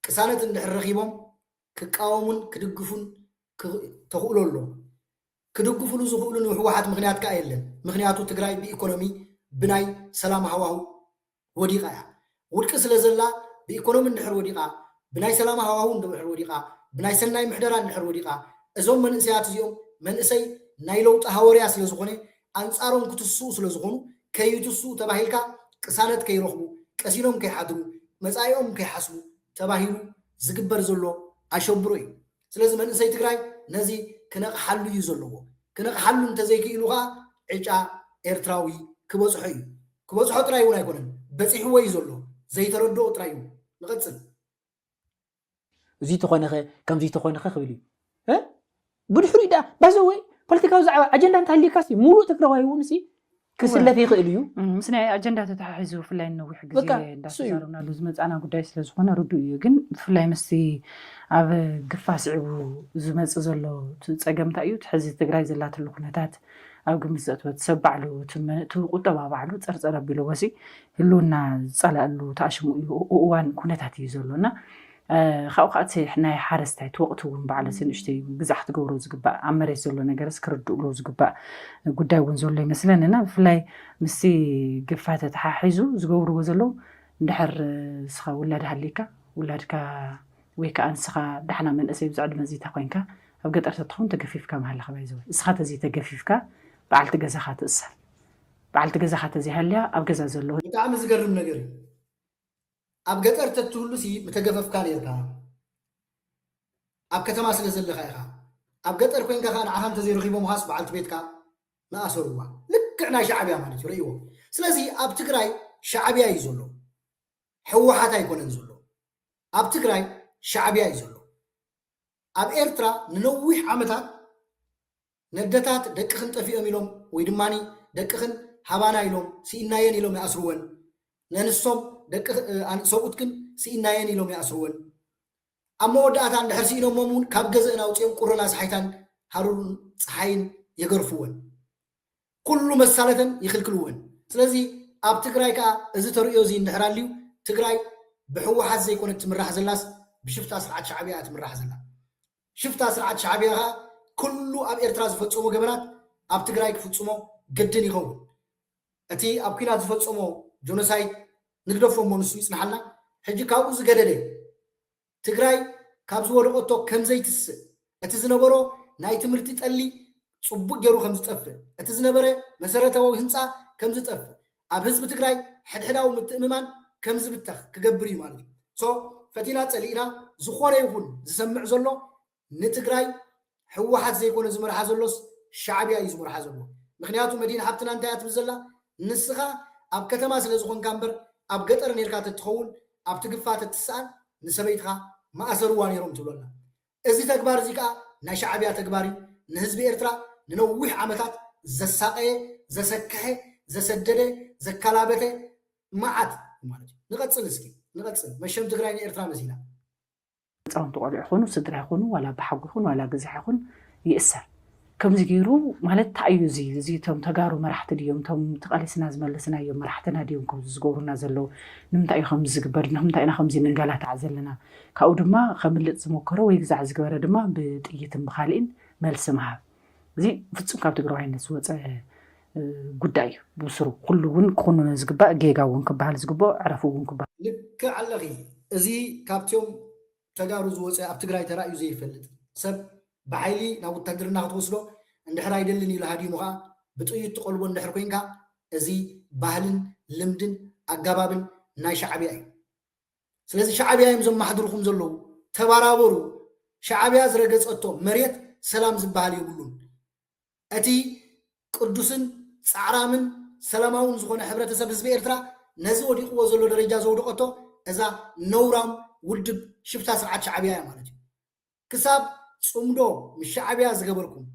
ቅሳነት እንድሕር ረኺቦም ክቃወሙን ክድግፉን ተኽእሎ ኣሎ ክድግፍሉ ዝኽእሉ ንሕወሓት ምክንያት ከዓ የለን ምክንያቱ ትግራይ ብኢኮኖሚ ብናይ ሰላም ሃዋህው ወዲቓ እያ ውድቂ ስለ ዘላ ብኢኮኖሚ እንድሕር ወዲቓ ብናይ ሰላም ሃዋህው እንድሕር ወዲቓ ብናይ ሰናይ ምሕደራ እንድሕር ወዲቓ እዞም መንእሰያት እዚኦም መንእሰይ ናይ ለውጢ ሃወርያ ስለ ዝኾነ ኣንፃሮም ክትስኡ ስለ ዝኾኑ ከይትስኡ ተባሂልካ ቅሳነት ከይረኽቡ ቀሲኖም ከይሓድሩ መጻኢኦም ከይሓስቡ ተባሂሉ ዝግበር ዘሎ ኣሸብሮ እዩ ስለዚ መንእሰይ ትግራይ ነዚ ክነቕሓሉ እዩ ዘለዎ ክነቕሓሉ እንተዘይክኢሉ ከዓ ዕጫ ኤርትራዊ ክበፅሖ እዩ ክበፅሖ ጥራይ እውን ኣይኮነን በፂሕዎ እዩ ዘሎ ዘይተረድኦ ጥራይ እዩ ንቐፅል እዚ ተኾነኸ ከምዚ ተኾነኸ ክብል እዩ ብድሕሪኡ ዳ ባዘወይ ፖለቲካዊ ዛዕባ ኣጀንዳ እንተሃልዩካሲ ሙሉእ ትግራዋይ እውን ክስለፍ ይኽእል እዩ ምስ ናይ ኣጀንዳ ተተሓሒዙ ብፍላይ ነዊሕ ግዜ እንዳተዛረብናሉ ዝመፃና ጉዳይ ስለዝኾነ ርዱእ እዩ ግን ብፍላይ ምስቲ ኣብ ግፋ ስዒቡ ዝመፅእ ዘሎ ፀገምታ እዩ ሕዚ ትግራይ ዘላትሉ ኩነታት ኣብ ግምት ዘእትወት ሰብ ባዕሉ እቲ ቁጠባ ባዕሉ ፀርፀር ኣቢሉ ወሲ ህልውና ዝፀላእሉ ተኣሽሙ እዩ እዋን ኩነታት እዩ ዘሎና ካብኡ ከዓ ናይ ሓረስታይ ወቅቱ እውን በዓለ ንእሽተይ ግዛሕ ትገብሮ ዝግባእ ኣብ መሬት ዘሎ ነገርስ ክርድእሎ ዝግባእ ጉዳይ እውን ዘሎ ይመስለንና ብፍላይ ምስቲ ግፋተ ተሓሒዙ ዝገብርዎ ዘለው እንድሕር ንስኻ ውላድ ሃሊካ ውላድካ ወይ ከዓ ንስኻ ዳሕና መንእሰይ ብዛዕባ መዚታ ኮይንካ ኣብ ገጠር ተትኸውን ተገፊፍካ መሃለኻ ባይዘው እስኻ ተዚ ተገፊፍካ በዓልቲ ገዛኻ ትእሰር በዓልቲ ገዛኻ ተዘይሃልያ ኣብ ገዛ ዘሎ ብጣዕሚ ዝገርም ነገር እዩ ኣብ ገጠር ተትህሉሲ ምተገፈፍካ ነርካ ኣብ ከተማ ስለ ዘለኻ ኢኻ ኣብ ገጠር ኮይንካ ከዓ ንዓኻ እንተዘይረኺቦም ኻስ በዓልቲ ቤትካ ንኣሰሩዋ ልክዕ ናይ ሻዕብያ ማለት እዩ ርእይዎ ስለዚ ኣብ ትግራይ ሻዕብያ እዩ ዘሎ ሕወሓት ኣይኮነን ዘሎ ኣብ ትግራይ ሻዕብያ እዩ ዘሎ ኣብ ኤርትራ ንነዊሕ ዓመታት ነደታት ደቅኽን ጠፊኦም ኢሎም ወይ ድማኒ ደቅኽን ሃባና ኢሎም ሲኢናየን ኢሎም ይኣስርወን ነንሶም ደቂ ሰብኡትክን ሲኢናየን ኢሎም ይኣስርወን ኣብ መወዳእታ እንድሕር ሲኢኖሞም እውን ካብ ገዝእን ኣውፅኦም ቁርና ሰሓይታን ሃሩርን ፀሓይን የገርፍወን ኩሉ መሳለተን ይኽልክልወን ስለዚ ኣብ ትግራይ ከዓ እዚ ተርእዮ እዚ እንድሕር ኣልዩ ትግራይ ብሕወሓት ዘይኮነት ትምራሕ ዘላስ ብሽፍታ ስርዓት ሻዕብያ ትምራሕ ዘላ ሽፍታ ስርዓት ሻዕብያ ከዓ ኩሉ ኣብ ኤርትራ ዝፈፀሞ ገበናት ኣብ ትግራይ ክፍፅሞ ግድን ይኸውን እቲ ኣብ ኩናት ዝፈፀሞ ጆኖሳይድ ንግደፎሞ ንሱ ይፅንሓልና ሕጂ ካብኡ ዝገደደ ትግራይ ካብ ዝወደቐቶ ከምዘይትስእ እቲ ዝነበሮ ናይ ትምህርቲ ጠሊ ፅቡቅ ገይሩ ከም ዝጠፍእ እቲ ዝነበረ መሰረታዊ ህንፃ ከም ዝጠፍእ ኣብ ህዝቢ ትግራይ ሕድሕዳዊ ምትእምማን ከም ዝብተኽ ክገብር እዩ ማለት እዩ ሶ ፈቲና ፀሊእና ዝኾነ ይኹን ዝሰምዕ ዘሎ ንትግራይ ሕወሓት ዘይኮነ ዝመርሓ ዘሎስ ሻዕብያ እዩ ዝመርሓ ዘሎ ምክንያቱ መዲና ሓብትና እንታይ እያ ትብል ዘላ ንስኻ ኣብ ከተማ ስለ ዝኾንካ እምበር ኣብ ገጠር ነርካ ተትኸውን ኣብ ትግፋት ትስኣን ንሰበይትካ ማእሰሩዋ ነይሮም ትብለና እዚ ተግባር እዚ ከዓ ናይ ሻዕብያ ተግባር እዩ ንህዝቢ ኤርትራ ንነዊሕ ዓመታት ዘሳቀየ ዘሰክሐ ዘሰደደ ዘከላበተ መዓት ማለት እዩ ንቐፅል እስኪ ንቐፅል መሸም ትግራይ ንኤርትራ መሲና ህፃውንቲ ቆልዑ ይኹኑ ስድራ ይኹኑ ዋላ ብሓጉ ይኹን ዋላ ግዛሕ ይኹን ይእሰር ከምዚ ገይሩ ማለት እንታይ እዩ እዚ እቶም ተጋሩ መራሕቲ ድዮም እቶም ተቐሊስና ዝመለስናዮም መራሕትና ድዮም ከምዚ ዝገብሩና ዘለው ንምንታይ እዩ ከምዚ ዝግበር ንምንታይ ኢና ከምዚ ንንገላታዕ ዘለና ካብኡ ድማ ከምልጥ ዝሞከሮ ወይ ግዛዕ ዝገበረ ድማ ብጥይትን ብካልእን መልሲ ምሃብ እዚ ፍፁም ካብ ትግራዋይነት ዝወፀ ጉዳይ እዩ ብስሩ ኩሉ እውን ክኾኑ ዝግባእ ጌጋ እውን ክበሃል ዝግባእ ዕረፉ እውን ክበሃል ልክዕ ኣለኺ እዚ ካብቶም ተጋሩ ዝወፀ ኣብ ትግራይ ተራእዩ ዘይፈልጥ ሰብ ብሓይሊ ናብ ውታድርና ክትወስዶ እንድሕር ኣይደልን ኢሉ ሃዲሙ ከዓ ብጥይት ትቆልቦ እንድሕር ኮይንካ እዚ ባህልን ልምድን ኣገባብን ናይ ሻዕብያ እዩ ስለዚ ሻዕብያ እዮም ዘመሓድርኩም ዘለው ተባራበሩ ሻዕብያ ዝረገፀቶ መሬት ሰላም ዝበሃል የብሉን እቲ ቅዱስን ፃዕራምን ሰላማውን ዝኾነ ሕብረተሰብ ህዝቢ ኤርትራ ነዚ ወዲቕዎ ዘሎ ደረጃ ዘውድቐቶ እዛ ነውራም ውድብ ሽፍታ ስርዓት ሻዕብያ እያ ማለት እዩ ክሳብ ፅምዶ ምስ ሻዕብያ ዝገበርኩም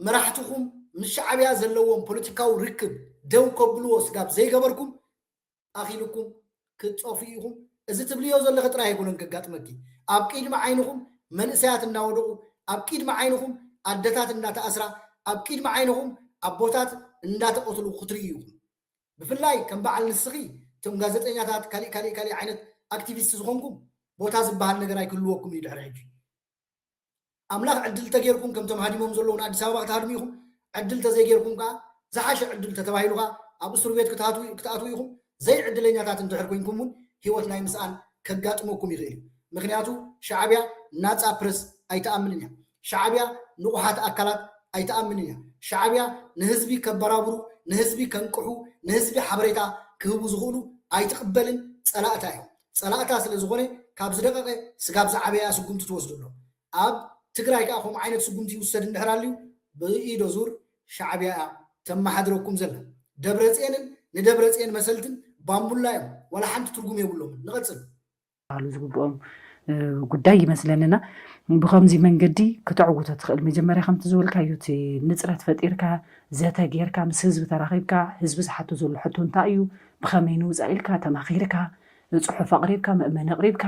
መራሕትኩም ምስ ሻዕብያ ዘለዎም ፖለቲካዊ ርክብ ደው ከብልዎ ስጋብ ዘይገበርኩም ኣኺልኩም ክትፀፍኡ ኢኹም እዚ ትብልዮ ዘለኹ ጥራይ ኣይኮነን ከጋጥመኪ ኣብ ቅድሚ ዓይንኹም መንእሰያት እናወደቑ ኣብ ቅድሚ ዓይንኹም ኣደታት እንዳተኣስራ ኣብ ቅድሚ ዓይንኹም ኣቦታት እንዳተቆትሉ ክትርእዩ ኢኹም ብፍላይ ከም በዓል ንስኺ እቶም ጋዜጠኛታት ካሊእ ዓይነት ኣክቲቪስት ዝኾንኩም ቦታ ዝበሃል ነገር ኣይክህልወኩም እዩ ድሕሪ ሕጂ ኣምላኽ ዕድል ተገይርኩም ከምቶም ሃዲሞም ዘለዉ ንኣዲስ ኣበባ ክትሃድሙ ኢኹም ዕድል ተዘይገይርኩም ከዓ ዝሓሸ ዕድል ተተባሂሉ ከዓ ኣብ እስር ቤት ክትኣትዉ ኢኹም ዘይዕድለኛታት እንድሕር ኮይንኩም እውን ሂወት ናይ ምስኣን ከጋጥመኩም ይኽእል እዩ ምክንያቱ ሻዕብያ ናፃ ፕረስ ኣይተኣምንን እያ ሻዕብያ ንቑሓት ኣካላት ኣይተኣምንን እያ ሻዕብያ ንህዝቢ ከበራብሩ ንህዝቢ ከንቅሑ ንህዝቢ ሓበሬታ ክህቡ ዝኽእሉ ኣይትቕበልን ፀላእታ እዮም ፀላእታ ስለ ዝኾነ ካብ ዝደቐቐ ስጋብ ዝዓበያ ስጉምቲ ትወስዱ ኣሎ ኣብ ትግራይ ከዓ ከምኡ ዓይነት ስጉምቲ ይውሰድ እንድሕር ኣልዩ ብኢዶ ዙር ሻዕብያ እያ ተመሓድረኩም ዘላ ደብረፅዮንን ንደብረፅዮን መሰልትን ባምቡላ እዮም ዋላ ሓንቲ ትርጉም የብሎምን ንቐፅል ባሉ ዝግብኦም ጉዳይ ይመስለንና ብከምዚ መንገዲ ክትዕውቶ ትኽእል መጀመርያ ከምቲ ዝበልካዮ እቲ ንፅረት ፈጢርካ ዘተ ጌርካ ምስ ህዝቢ ተራኺብካ ህዝቢ ዝሓቶ ዘሎ ሕቶ እንታይ እዩ ብኸመይ ንውፃእ ኢልካ ተማኺርካ ፅሑፍ ኣቕሪብካ መእመን ኣቕሪብካ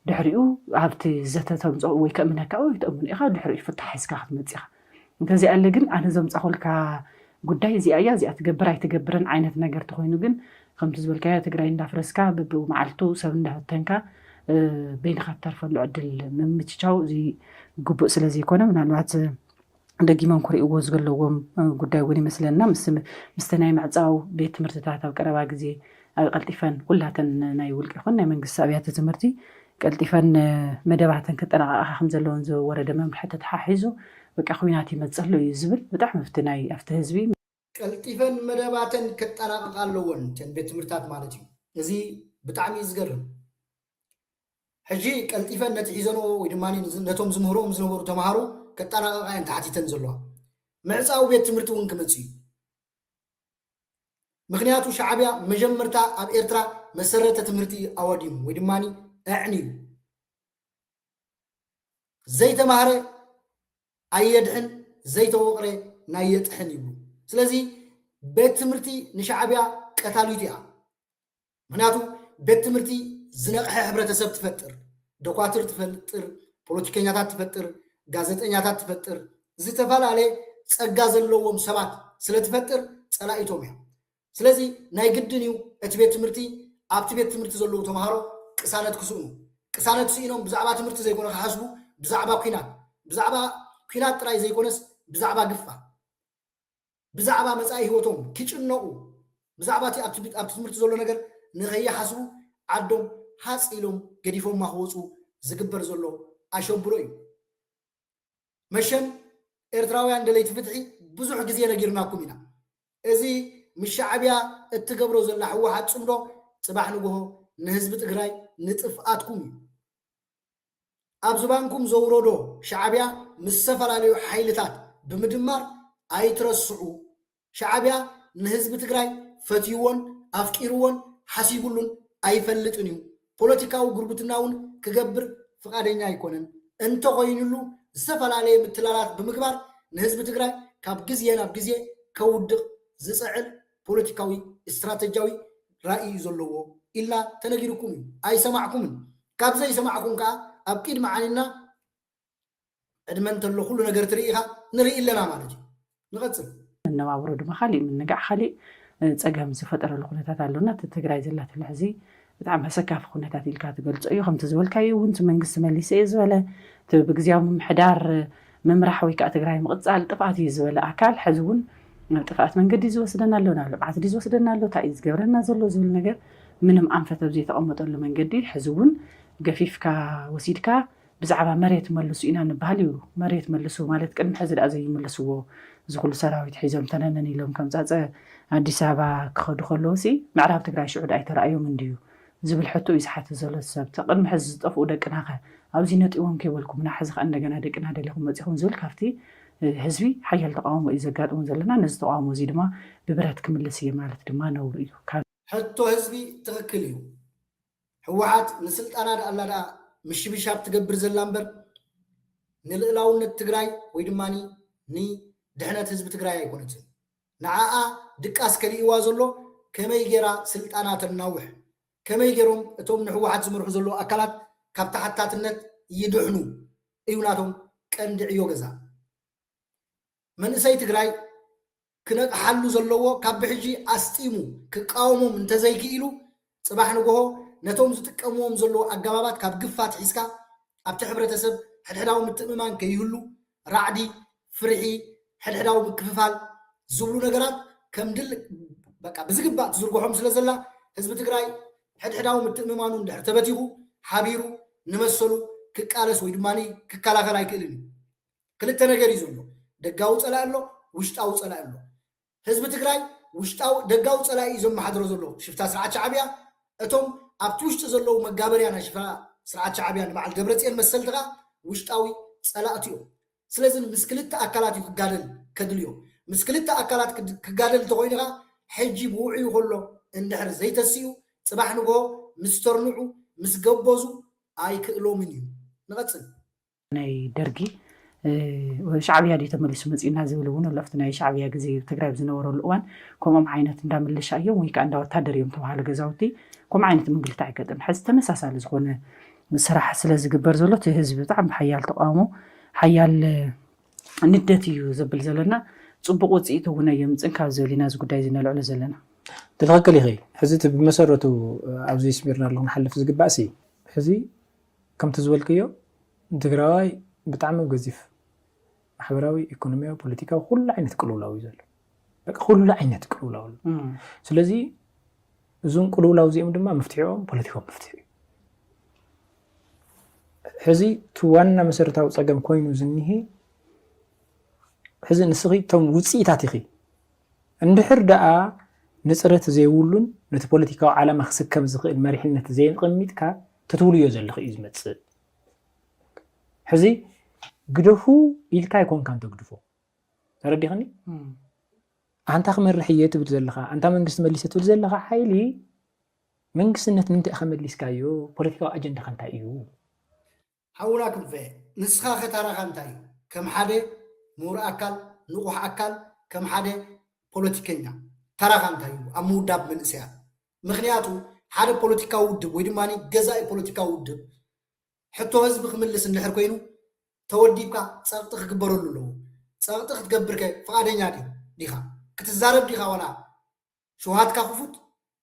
ድሕሪኡ ኣብቲ ዘተ ተምፅኦ ወይ ከእምነካ ወይ ተእምኑ ኢኻ ድሕሪኡ ፍታሕ ሒዝካ ክትመፅእ ኢኻ እንተዚኣ ኣለ ግን ኣነ ዘምፃኸልካ ጉዳይ እዚኣ እያ እዚኣ ትገብር ኣይትገብርን ዓይነት ነገር ተኮይኑ ግን ከምቲ ዝበልካዮ ትግራይ እንዳፍረስካ ብመዓልቱ ሰብ እንዳህተንካ بينك تعرفوا عدل من متشاو زي جبء سلزي كونه من الوقت دقيما كوري أوز قلوهم قداي وني مثلنا مستناي مع زاو بيت مرتتاتا وقربا جزي قلتفن كلها ناي ولك خلنا من قصابيات تمرتي قلتفن مدبعة كتنا خمسة لون زو ورد من حتى تحاحزو بقى خويناتي متصلو يزبل بتاع مفتناي افتهزبي قلتفن مدبعة كتنا قالون تن بيت مرتات مالتي زي بتعمي يزقرن حجي قلتفن نتحيزنو ويدماني نتوم زمهروم زمهرو تمهارو كتنا قاين تحتي تنزلوا معصاو بيت تمرتو ونكمصي مخنياتو شعبيا مجمرتا اب إرترا مسرته تمرتي اوديم ويدماني اعني زي تمهره ايدحن زي توقري نايطحن يبو سلازي بيت تمرتي نشعبيا قتاليتيا مخنياتو بيت تمرتي زنقح حبرتسب تفطر دكاتره تفطر ፖለቲከኛታት تفطر ጋዜጠኛታት تفطر ዝተፋላለየ ጸጋ ዘለዎም ሰባት ስለተፈጥር ጸላኢቶም እያ ስለዚ ናይ ግድን እዩ እቲ ቤት ትምህርቲ ኣብቲ ቤት ትምህርቲ ዘለዉ ተማሃሮ ቅሳነት ክስኡኑ ቅሳነት ሲኢኖም ብዛዕባ ትምህርቲ ዘይኮነ ክሓስቡ ብዛዕባ ኩናት ጥራይ ዘይኮነስ ብዛዕባ ግፋ ብዛዕባ መጻኢ ህይወቶም ክጭነቁ ብዛዕባ ኣብቲ ትምህርቲ ዘሎ ነገር ንኸይሓስቡ ዓዶም ሓፂሎም ገዲፎም ማኽወፁ ዝግበር ዘሎ ኣሸብሮ እዩ مشن إرتراويان دليت فتحي بزح جزية نجرناكم هنا إذا مش شعبيا التجبروا زل حواحد صمرو صباح نجوه نهزبة إجراي نتفقاتكم أبزبانكم زورودو شعبيا مسافر عليه حيلتات بمدمر أيترسعوا شعبيا نهزبة إجراي فتيون أفكيرون حسيبولون أيفلتونيو بوليتيكاو جروبتناون كجبر فقادين يكونن أنت قاينلو زفلالي متلالات بمقبار نهزب تقرأ كاب جزية ناب جزية كود زسعل بوليتيكاوي استراتيجيوي رأي زلوه إلا تنجيركم أي سمعكم كاب زي سمعكم كا أبكيد معانينا أدمن تلو كل نجار تريها نري إلا نعمارج نغتصل النوع ورود مخالي من نجع خالي تأجهم زفترة الخناتات علونا تتقرأ زلات الحزي بتعمل سكاف خناتات الكاتب قلت أيوهم تزول كايو وانت من قسم اللي سيز ولا بجزيهم محدار ممرح ويك أتقرأي مقطع طفعت يزول أكل حزون طفعت من قد يزوس دنا لنا لو بعد يزوس دنا لو تعيز جبرنا زلوا زول نجر منهم أنفت بزيت أمة له من قد حزون جفيف كا وسيد كا بزعبة مريت ملسو إنا نبهليو مريت ملسو مالت كن حزر أزي ملسو زخل سراوي حزام تنانني لهم كم زاد عندي سبعة خلوسي معرفت تقرأي شعور أي ترى أيوم من ديو زبل حتى يسحت زول السبت قد محز طفو دكناها عاوزين نتقوم كيولكم نحزق أن جنا دكنا هذا اللي هم مزيحون زول كافتي هزبي حيال تقاوم وإذا قادوا زلنا نزتقاوم وزيد ما ببرهت كمل سيا مالت دما نوريو حتى هزبي تغكليو حوحات نسلت أنا الله دا مش بشاب تقبر زلامبر نلقلاون التقراي ويدماني ني دحنات هزب تقراي يكونت نعاء دكاس كلي وازلو كما يجرى سلت أنا تنوح كما يجرون توم نحوحات زمرح زلو أكلات كابتا حتى تنت يدحنو ايوناتهم كان دعيو غزا من سي تግራይ كنق حلو زلوو كاب حجي استيمو كقاومو من تزيكيلو صباح نغو نتوم زتقموم زلو اغبابات كاب غفات حيسكا ابت حبرتسب حدحداو متممان كيهلو راعدي فرحي حدحداو بكففال زبلو نغرات كمدل بقى بزغبا تزرغوهم سلازلا حزب تግራይ حدحداو متممانو اندحر تبتيغو حبيرو نمسلو كقالس ويدماني ككلاخل አይከልን ክልተ ነገር ይዞሎ ደጋው ጸላሎ ውሽጣው ጸላሎ ህዝብ ትግራይ ውሽጣው ደጋው ጸላይ ይዞም ማሕድሮ ዘሎ ሽፍታ ስርዓት ሻዕብያ እቶም ኣብቲ ውሽጢ ዘለው መጋበርያና ሽፍታ ስርዓት ሻዕብያ ንባዓል ደብረጽዮን መሰልትጋ ውሽጣዊ ጸላእት እዩ ስለዚ ምስክልተ አካላት ይጋደል ከድልዮ ምስክልተ አካላት ክጋደል ተቆይንጋ ሕጂ ብውዕዩ ከሎ እንድሕር ዘይተስዩ ጽባሕ ንጎ ምስተርንዑ ምስገበዙ أي كيلو منيو نغتصل ناي درجي شعبيا دي تملسو مصينا زبلون لفتنا شعبيا غزي تግራይ ዝነበሩ ልዋን ኮም ዓይነት እንዳምልሻ እዮም ወይ ካንዳ ወታደር እዮም ተባሃለ ገዛውቲ ኮም ዓይነት ምግልታ አይገጥም ሕዝ ተመሳሳለ ዝኾነ ስራሕ ስለ ዝግበር ዘሎ እቲ ህዝብ በጣም ሓያል ተቃውሞ ሓያል ንደት እዩ ዘብል ዘለና ጽቡቅ ውጽኢት ሆነ የምጽን ካብ ዘሊና ዝጉዳይ ዝነልዕሎ ዘለና ተፈከል ይኸይ ሕዝት ብመሰረቱ ኣብዚ ስሚርና ለهم حلف ዝግባሲ حزي كم تزول كيو تجراي بتعمل جزيف حبراوي إقتصادي وبوليتيكا وكل عينة كلولاوي زال كل عينة كلولاوي سلزي زون كلولاوي زي مدما مفتوحهم بوليتيكا مفتوح حزي توانا مسرتاو صقم كوينو زنيه حزي نسخي توم وصيتاتيخي اندحر دأ نصرت زيولون نت بوليتيكا علامه خسكم زخيل مريحنت زين قميتكا تتوليو زلخ يزمص حزي قدفو إلكا يكون كانتو قدفو ترديخني أنت خمرحية تبت زلخا أنت منقص مليسة تبت زلخا حيلي منقص إنت ننت أخمر ليسكايو بوليتيكا أجندة خانتا إيو حولاكم في نسخة ختارة خانتا إيو كم حدا مور أكل نقوح أكل كم حدا بوليتيكينا ترى خانتا إيو أمو داب من إسيا مخنياتو حدا بوليتيكا ودب ويدماني جزائي بوليتيكا ودب حتى هزب خملس النحر كوينو توديبكا صارتخ كبروا له صارتخ تكبرك فقادنيا ديخا كتزارب ديخا ولا شو هاتكا خفوت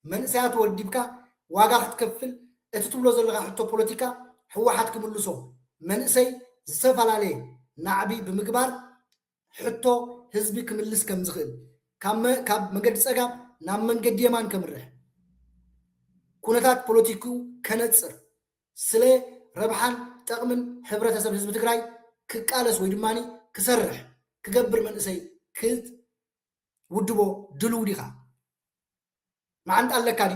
من ساعات وديبكا واغا تكفل اتتبلو زلغا حتى بوليتيكا هو حد كملسو من سي زفلالي نعبي بمقبار حتى حزبي كملس كم زخيل كاب منقد صقام نام منقد يمان كمرح كونتات بوليتيكو كنتصر سلي ربحان تقمن حبرتسب حزب تግራይ كقالس ወይ ድማኒ ክሰርሕ ክገብር መንእሰይ ክት ውድቦ ድሉ ዲኻ ማዓንት ኣለካዲ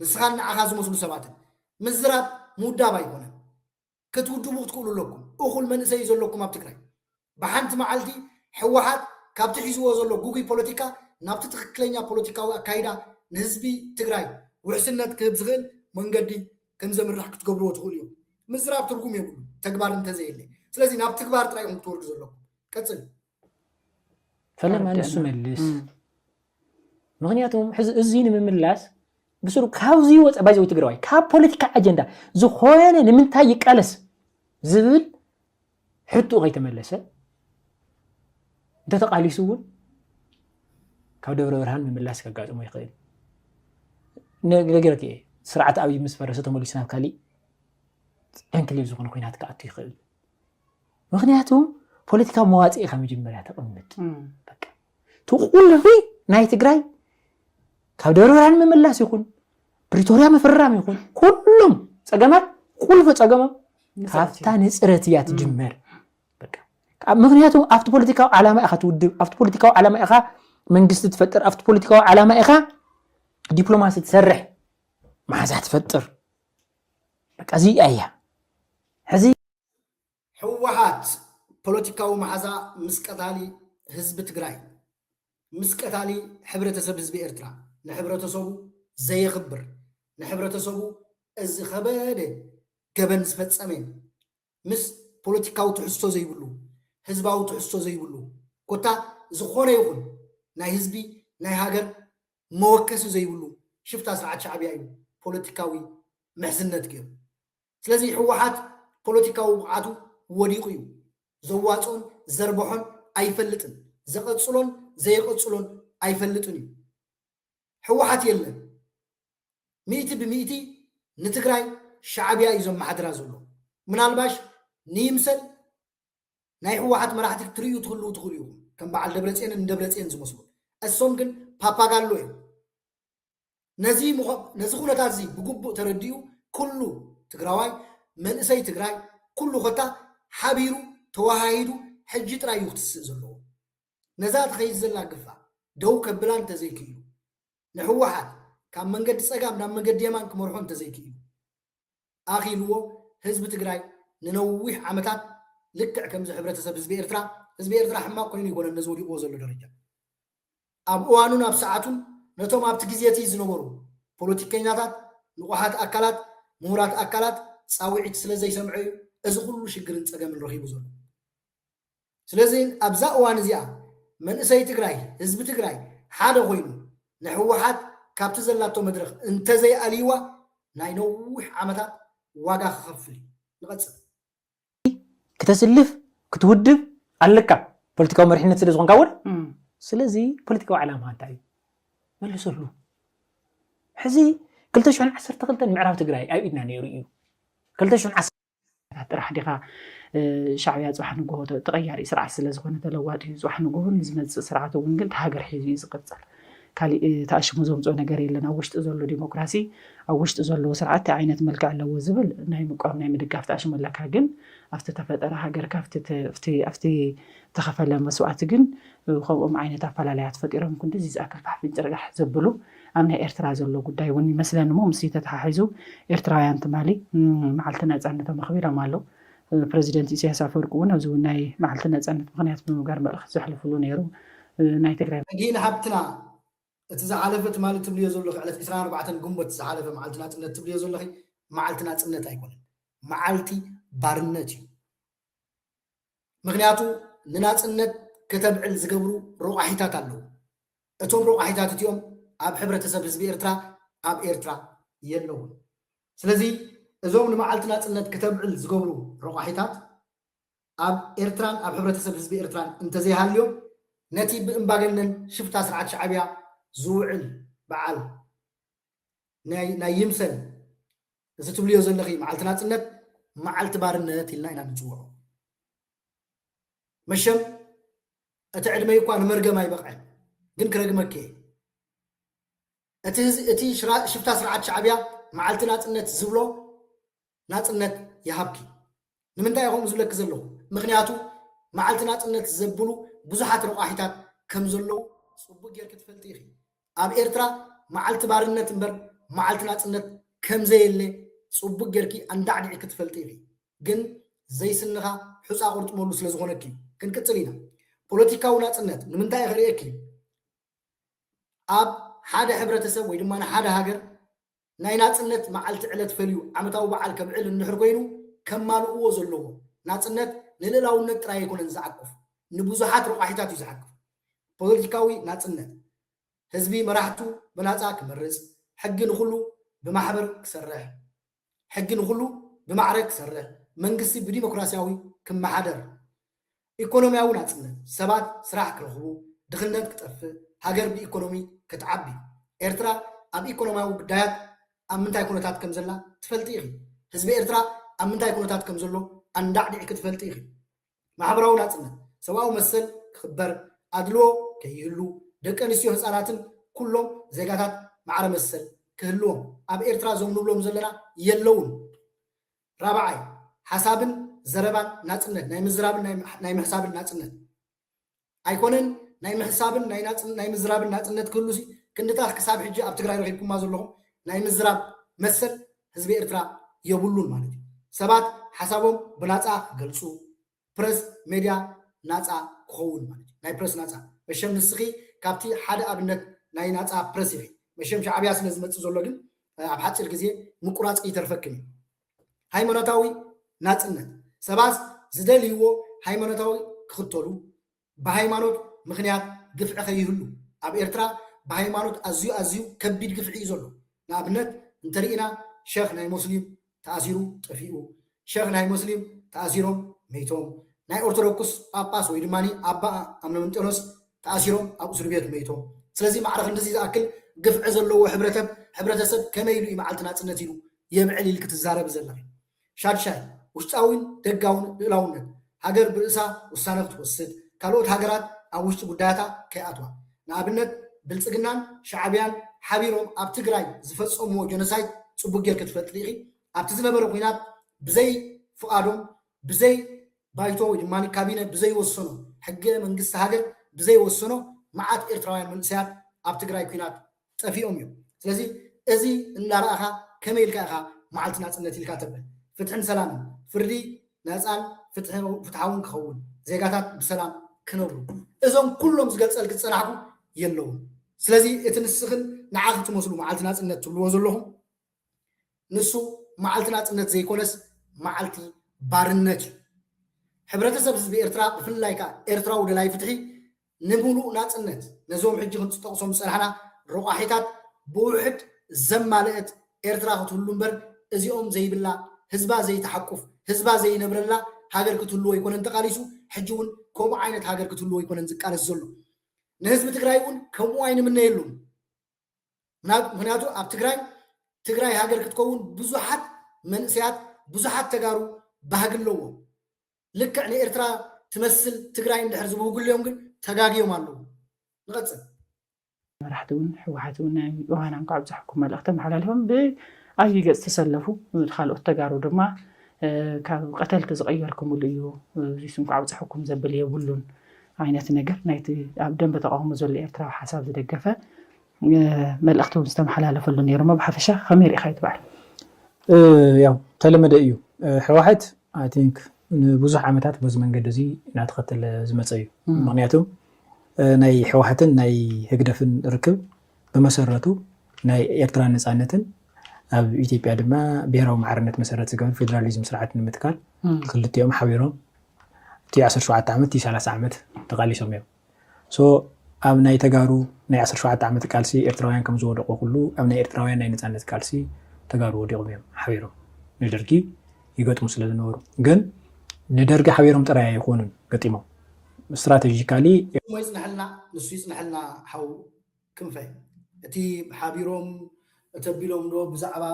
ንስኻን ንዓኻ ዝመስሉ ሰባት ምዝራብ ሙዳብ ኣይኮነን ክትውድቡ ክትክእሉ ኣለኩም እኹል መንእሰይ ዘለኩም ኣብ ትግራይ ብሓንቲ መዓልቲ ሕወሓት ካብቲ ሒዝዎ ዘሎ ጉጉይ ፖለቲካ ናብቲ ትክክለኛ ፖለቲካዊ ኣካይዳ ንህዝቢ ትግራይ ውሕስነት ክህብ ዝኽእል መንገዲ ከም ዘምራሕ ክትገብርዎ ትኽእሉ እዮም مزراب ترجم يقول تكبار انت زي اللي لازم ناب تكبار ترايهم تورج زلهم كتل فلما نسو ملس مغنياتهم حز الزين من ملاس بسرو كاوزي وات بايزو تقراي كا بوليتيكا اجندا زو خوينا نمنتا يقالس زبل حطو غي تملسه انت تقاليسون كاو دبر برهان من ملاس كغاطمو يخيل نغيرك سرعه ابي مسفرسه تملسنا كالي انكليف زغون كوينات كاتو يخيل مغنياتهم بوليتيكا مواطئ خا مجمريا تقمط بقى تقول في ناي تግራይ ካብ ደብረብርሃን መመላስ ይኹን ብሪቶሪያ መፈራም ይኹን ኩሎም ጸገማት ኩልፈ ጸገማት ካብታ ንጽረት እያ ትጅመር በቃ ምክንያቱም ኣብቲ ፖለቲካዊ ዓላማ ኢኻ ትውድብ ኣብቲ ፖለቲካዊ ዓላማ ኢኻ መንግስቲ ትፈጥር ኣብቲ ፖለቲካዊ ዓላማ ኢኻ ዲፕሎማሲ ትሰርሕ ማሓዛ ትፈጥር በቃ እዚ እያ ሕዚ ሕወሓት ፖለቲካዊ ማሓዛ ምስቀታሊ ህዝቢ ትግራይ مسكتالي حبرتسب حزب إرترا نحبرتسبو زي خبر نحبرتسبو از خبره جبن سفتصمين مس بوليتيكاو تحسو زي بلو حزباو تحسو زي بلو كوتا زخونه يكون ناي حزبي ناي هاجر موكسو زي بلو شفت اسرع شعبي اي بوليتيكاوي محزنت كيو سلازي حوحات بوليتيكاو عاتو وديقيو زواصون زربحون ايفلطن زقصلون زي قصلون ايفلطني حوحات يله ميتي بميتي نتግራይ شعبيا يزم محدرا زلو منالباش نيمسل ناي حوحات مراحتك تريو تخلو كم بعد دبلصين ندبلصين زمسلو اسوم كن باباغالو نزي خونتا زي بغبو ترديو كله تግራዋይ منسي تግራይ كله خطا حبيرو توهايدو حجي ترايو تسزلو نزات خيز زلا قفا دو كبلان تزيكيو نحوحات كان منقد صقام نام منقد يمان كمرحون تزيكيو اخي لو حزب تግራይ ننوح عمتات لكع كم حبرتسب حزب إرترا حما كوين يكون النزول يوزلو درجه اب اوانون اب ساعتون نتوم اب تغزيتي زنورو بوليتيكيناتات نقحات اكلات مورات اكلات صاوعيت سلازي سمعي از كل شجرن صقام الرهيب زلو سلازين ابزا اوان زيا من اساي تግራይ حزب تግራይ حدا خوينو نحوحات كابت زلاتو مدرخ انت زي اليوا ناي نوح عمتات واغا خفلي نقص كتسلف كتودب علقا بوليتيكاو مرحنه سدي زون كاور سلازي بوليتيكاو علامه انتاي ملسلو حزي 2012 ምዕራብ ትግራይ ኣብ ኢድና ነይሩ እዩ 2010 ጥራሕ ዲኻ ሻዕብያ ፅባሕ ንግሆ ተቐያሪ ስርዓት ስለ ዝኾነ ተለዋጢ ፅባሕ ንግሆን ዝመፅእ ስርዓት እውን ግን ሃገር ሒዙ እዩ ዝቕፅል ካሊእ ተኣሽሙ ዘምፅኦ ነገር የለን ኣብ ውሽጢ ዘሎ ዲሞክራሲ ኣብ ውሽጢ ዘለዎ ስርዓት ዓይነት መልክዕ ኣለዎ ዝብል ናይ ምቋም ናይ ምድጋፍ ተኣሽሙ ኣለካ ግን ኣብቲ ተፈጠረ ሃገር ኣብቲ ተኸፈለ መስዋዕቲ ግን ከምኦም ዓይነት ኣፈላላያት ፈጢሮም ክንዲ ዝኣክል ፋሕፊን ጭርጋሕ ዘብሉ ኣብ ናይ ኤርትራ ዘሎ ጉዳይ እውን ይመስለኒ ሞ ምስ ተተሓሒዙ ኤርትራውያን ትማሊ መዓልቲ ነፃነቶም ኣኽቢሮም ኣሎ ፕረዚደንት ኢሳያስ ኣፈወርቂ እውን ኣብዚ እውን ናይ መዓልቲ ነፃነት ምክንያት ብምግባር መልእኽቲ ዘሕልፍሉ ነይሩ ናይ ትግራይ ግን ሃብትና እቲ ዝሓለፈ ትማሊ ትብልዮ ዘለኹ ዕለት 24 ግንቦት ዝሓለፈ መዓልቲ ናፅነት ትብልዮ ዘለኹ መዓልቲ ናፅነት ኣይኮነን መዓልቲ ባርነት እዩ ምክንያቱ ንናፅነት ከተብዕል ዝገብሩ ረቋሒታት ኣለዉ እቶም ረቋሒታት እቲኦም ኣብ ሕብረተሰብ ህዝቢ ኤርትራ ኣብ ኤርትራ የለውን ስለዚ እዞም ንመዓልቲ ናፅነት ከተብዕል ዝገብሩ ረቋሒታት ኣብ ኤርትራን ኣብ ሕብረተሰብ ህዝቢ ኤርትራን እንተዘይሃልዮም ነቲ ብእምባገነን ሽፍታ ስርዓት ሻዕብያ ዝውዕል በዓል ናይ ይምሰል እዚ ትብልዮ ዘለኺ መዓልቲ ናፅነት መዓልቲ ባርነት ኢልና ኢና ንፅውዖ መሸም እቲ ዕድመ እኳ ንመርገም ኣይበቕዐን ግን ክረግመከ እቲ ሽፍታ ስርዓት ሻዕብያ መዓልቲ ናፅነት ዝብሎ ናፅነት ይሃብኪ ንምንታይ ኢኹም ዝብለክ ዘለኹ ምክንያቱ መዓልቲ ናፅነት ዘብሉ ብዙሓት ረቋሒታት ከም ዘለዉ ፅቡቅ ጌርክ ትፈልጢ ኢኺ ኣብ ኤርትራ መዓልቲ ባርነት እምበር መዓልቲ ናፅነት ከም ዘየለ ፅቡቅ ጌርኪ ኣንዳዕድዒ ክትፈልጢ ኢኺ ግን ዘይስንኻ ሑፃ ቁርጥመሉ ስለ ዝኾነክ እዩ ክንቅፅል ኢና ፖለቲካዊ ናፅነት ንምንታይ ክርእየክ እዩ ኣብ ሓደ ሕብረተሰብ ወይ ድማ ሓደ ሃገር ናይ ናፅነት መዓልቲ ዕለት ፈልዩ ዓመታዊ በዓል ከብዕል እንድሕር ኮይኑ ከማልእዎ ዘለዎ ናፅነት ንልዕላውነት ጥራይ ኣይኮነን ዝዓቅፍ ንብዙሓት ረቋሒታት እዩ ዝዓቅፍ ፖለቲካዊ ናፅነት ህዝቢ መራሕቱ ብናፃ ክመርፅ ሕጊ ንኩሉ ብማሕበር ክሰርሕ ሕጊ ንኩሉ ብማዕረግ ክሰርሕ መንግስቲ ብዲሞክራሲያዊ ክመሓደር ኢኮኖሚያዊ ናፅነት ሰባት ስራሕ ክረኽቡ ድኽነት ክጠፍእ ሃገር ብኢኮኖሚ ክትዓቢ ኤርትራ ኣብ ኢኮኖሚያዊ ጉዳያት ኣብ ምንታይ ኩነታት ከም ዘላ ትፈልጢ ኢኺ ህዝቢ ኤርትራ ኣብ ምንታይ ኩነታት ከም ዘሎ ኣንዳዕድዒ ክትፈልጢ ኢኺ ማሕበራዊ ናፅነት ሰብኣዊ መሰል ክኽበር ኣድልዎ ከይህሉ ደቂ ኣንስትዮ ህፃናትን ኩሎም ዜጋታት ማዕረ መሰል ክህልዎም ኣብ ኤርትራ ዞም ንብሎም ዘለና የለውን ራብዓይ ሓሳብን ዘረባን ናፅነት ናይ ምዝራብን ናይ ምሕሳብን ናፅነት ኣይኮነን ናይ ምሕሳብን ናይ ምዝራብን ናፅነት ክህሉ ሲ ክንድታት ክሳብ ሕጂ ኣብ ትግራይ ረኺብኩማ ዘለኹም ናይ ምዝራብ መሰል ህዝቢ ኤርትራ የብሉን ማለት እዩ ሰባት ሓሳቦም ብናፃ ክገልፁ ፕረስ ሜድያ ናፃ ክኸውን ማለት እዩ ናይ ፕረስ ናፃ መሸም ንስኺ ካብቲ ሓደ ኣብነት ናይ ናፃ ፕረስ ኢኺ መሸም ሻዕብያ ስለ ዝመፅእ ዘሎ ግን ኣብ ሓፂር ግዜ ምቁራፅ ይተርፈክን እዩ ሃይማኖታዊ ናፅነት ሰባት ዝደልይዎ ሃይማኖታዊ ክኽተሉ ብሃይማኖት ምክንያት ግፍዒ ከይህሉ ኣብ ኤርትራ ብሃይማኖት ኣዝዩ ከቢድ ግፍዒ እዩ ዘሎ ንኣብነት እንተሪኢና ሸክ ናይ ሙስሊም ተኣሲሩ ጠፊኡ ሸክ ናይ ሙስሊም ተኣሲሮም መይቶም ናይ ኦርቶዶክስ ጳጳስ ወይ ድማ ኣባ ኣምነምንጤኖስ ተኣሲሮም ኣብ እስር ቤት መይቶም ስለዚ ማዕረኽ እንደዚ ዝኣክል ግፍዒ ዘለዎ ሕብረተሰብ ከመይ ኢሉ መዓልቲ ናፅነት ኢሉ የብዕል ኢል ክትዛረብ ዘለኺ ሻድሻይ ውሽጣውን ደጋውን ልዕላውነት ሃገር ብርእሳ ውሳነ ክትወስድ ካልኦት ሃገራት ኣብ ውሽጢ ጉዳያታ ከይኣትዋ ንኣብነት ብልፅግናን ሻዕብያን ሓቢሮም ኣብ ትግራይ ዝፈፀምዎ ጀኖሳይድ ፅቡቅ ጌርክ ትፈልጢ ኢኺ ኣብቲ ዝነበረ ኩናት ብዘይ ፍቃዶም ብዘይ ባይቶ ወይ ድማ ካቢነ ብዘይወሰኖ ሕገ መንግስቲ ሃገር ብዘይወሰኖ መዓት ኤርትራውያን መንእሰያት ኣብ ትግራይ ኩናት ጠፊኦም እዮም ስለዚ እዚ እንዳረኣኻ ከመይ ኢልካ ኢኻ መዓልቲ ናፅነት ኢልካ ተብል ፍትሕን ሰላምን ፍርዲ ነፃን ፍትሓውን ክኸውን ዜጋታት ብሰላም ክነብሩ እዞም ኩሎም ዝገልፀልክ ዝፀናሕኩ የለውን ስለዚ እቲ ንስኽን ንዓኽ ትመስሉ መዓልቲ ናፅነት ትብልዎ ዘለኹም ንሱ መዓልቲ ናፅነት ዘይኮነስ መዓልቲ ባርነት እዩ ሕብረተሰብ ህዝቢ ኤርትራ ብፍላይ ከዓ ኤርትራዊ ደላይ ፍትሒ ንምሉእ ናፅነት ነዞም ሕጂ ክንጠቕሶም ዝፀናሕና ረቋሒታት ብውሕድ ዘማልአት ኤርትራ ክትህሉ እምበር እዚኦም ዘይብላ ህዝባ ዘይተሓቁፍ ህዝባ ዘይነብረላ ሃገር ክትህልዎ ይኮነን ተቃሊሱ ሕጂ እውን ከምኡ ዓይነት ሃገር ክትህልዎ ይኮነን ዝቃለስ ዘሎ ንህዝቢ ትግራይ እውን ከምኡ ኣይንምነ የሉን ምክንያቱ ኣብ ትግራይ ትግራይ ሃገር ክትከውን ብዙሓት መንእስያት ብዙሓት ተጋሩ ባህግለዎ ልክዕ ንኤርትራ ትመስል ትግራይ እንድሕር ዝብህጉልዮም ግን ተጋጊዮም ኣለዉ ንቐፅል መራሕቲ እውን ሕወሓት እውን ናይ ዮሃና እንኳ ኣብዝሓኩም መልእኽቲ መሓላልፎም ብዓብዪ ገፅ ተሰለፉ ካልኦት ተጋሩ ድማ ካብ ቀተልቲ ዝቐየርኩምሉ እዩ እዚስ እንኳ ኣብዝሓኩም ዘብል የብሉን ዓይነት ነገር ናይቲ ኣብ ደንበ ተቃውሞ ዘሎ ኤርትራዊ ሓሳብ ዝደገፈ መልእኽቲ እውን ዝተመሓላለፈሉ ነይሩ ብሓፈሻ ከመይ ሪኢኻ ይትበዓል ያው ተለመደ እዩ ሕወሓት ኣይ ቲንክ ንብዙሕ ዓመታት በዚ መንገዲ እዚ እናተኸተለ ዝመፀ እዩ ምክንያቱም ናይ ሕወሓትን ናይ ህግደፍን ርክብ ብመሰረቱ ናይ ኤርትራ ነፃነትን ኣብ ኢትዮጵያ ድማ ብሄራዊ ማዕርነት መሰረት ዝገበረ ፌደራሊዝም ስርዓት ንምትካል ክልቲኦም ሓቢሮም እቲ 17 ዓመት 30 ዓመት ተቃሊሶም እዮም ሶ ኣብ ናይ ተጋሩ ናይ 17 ዓመት ቃልሲ ኤርትራውያን ከም ዝወደቁ ኩሉ ኣብ ናይ ኤርትራውያን ናይ ነፃነት ቃልሲ ተጋሩ ወዲቆም እዮም ሓቢሮም ንደርጊ ይገጥሙ ስለ ዝነበሩ ግን ንደርጊ ሓቢሮም ጥራይ ኣይኮኑን ገጢሞም ስትራቴጂካሊ ይፅንሐልና ንሱ ይፅንሐልና ሓው ክንፈ እቲ ሓቢሮም እተቢሎም ዶ ብዛዕባ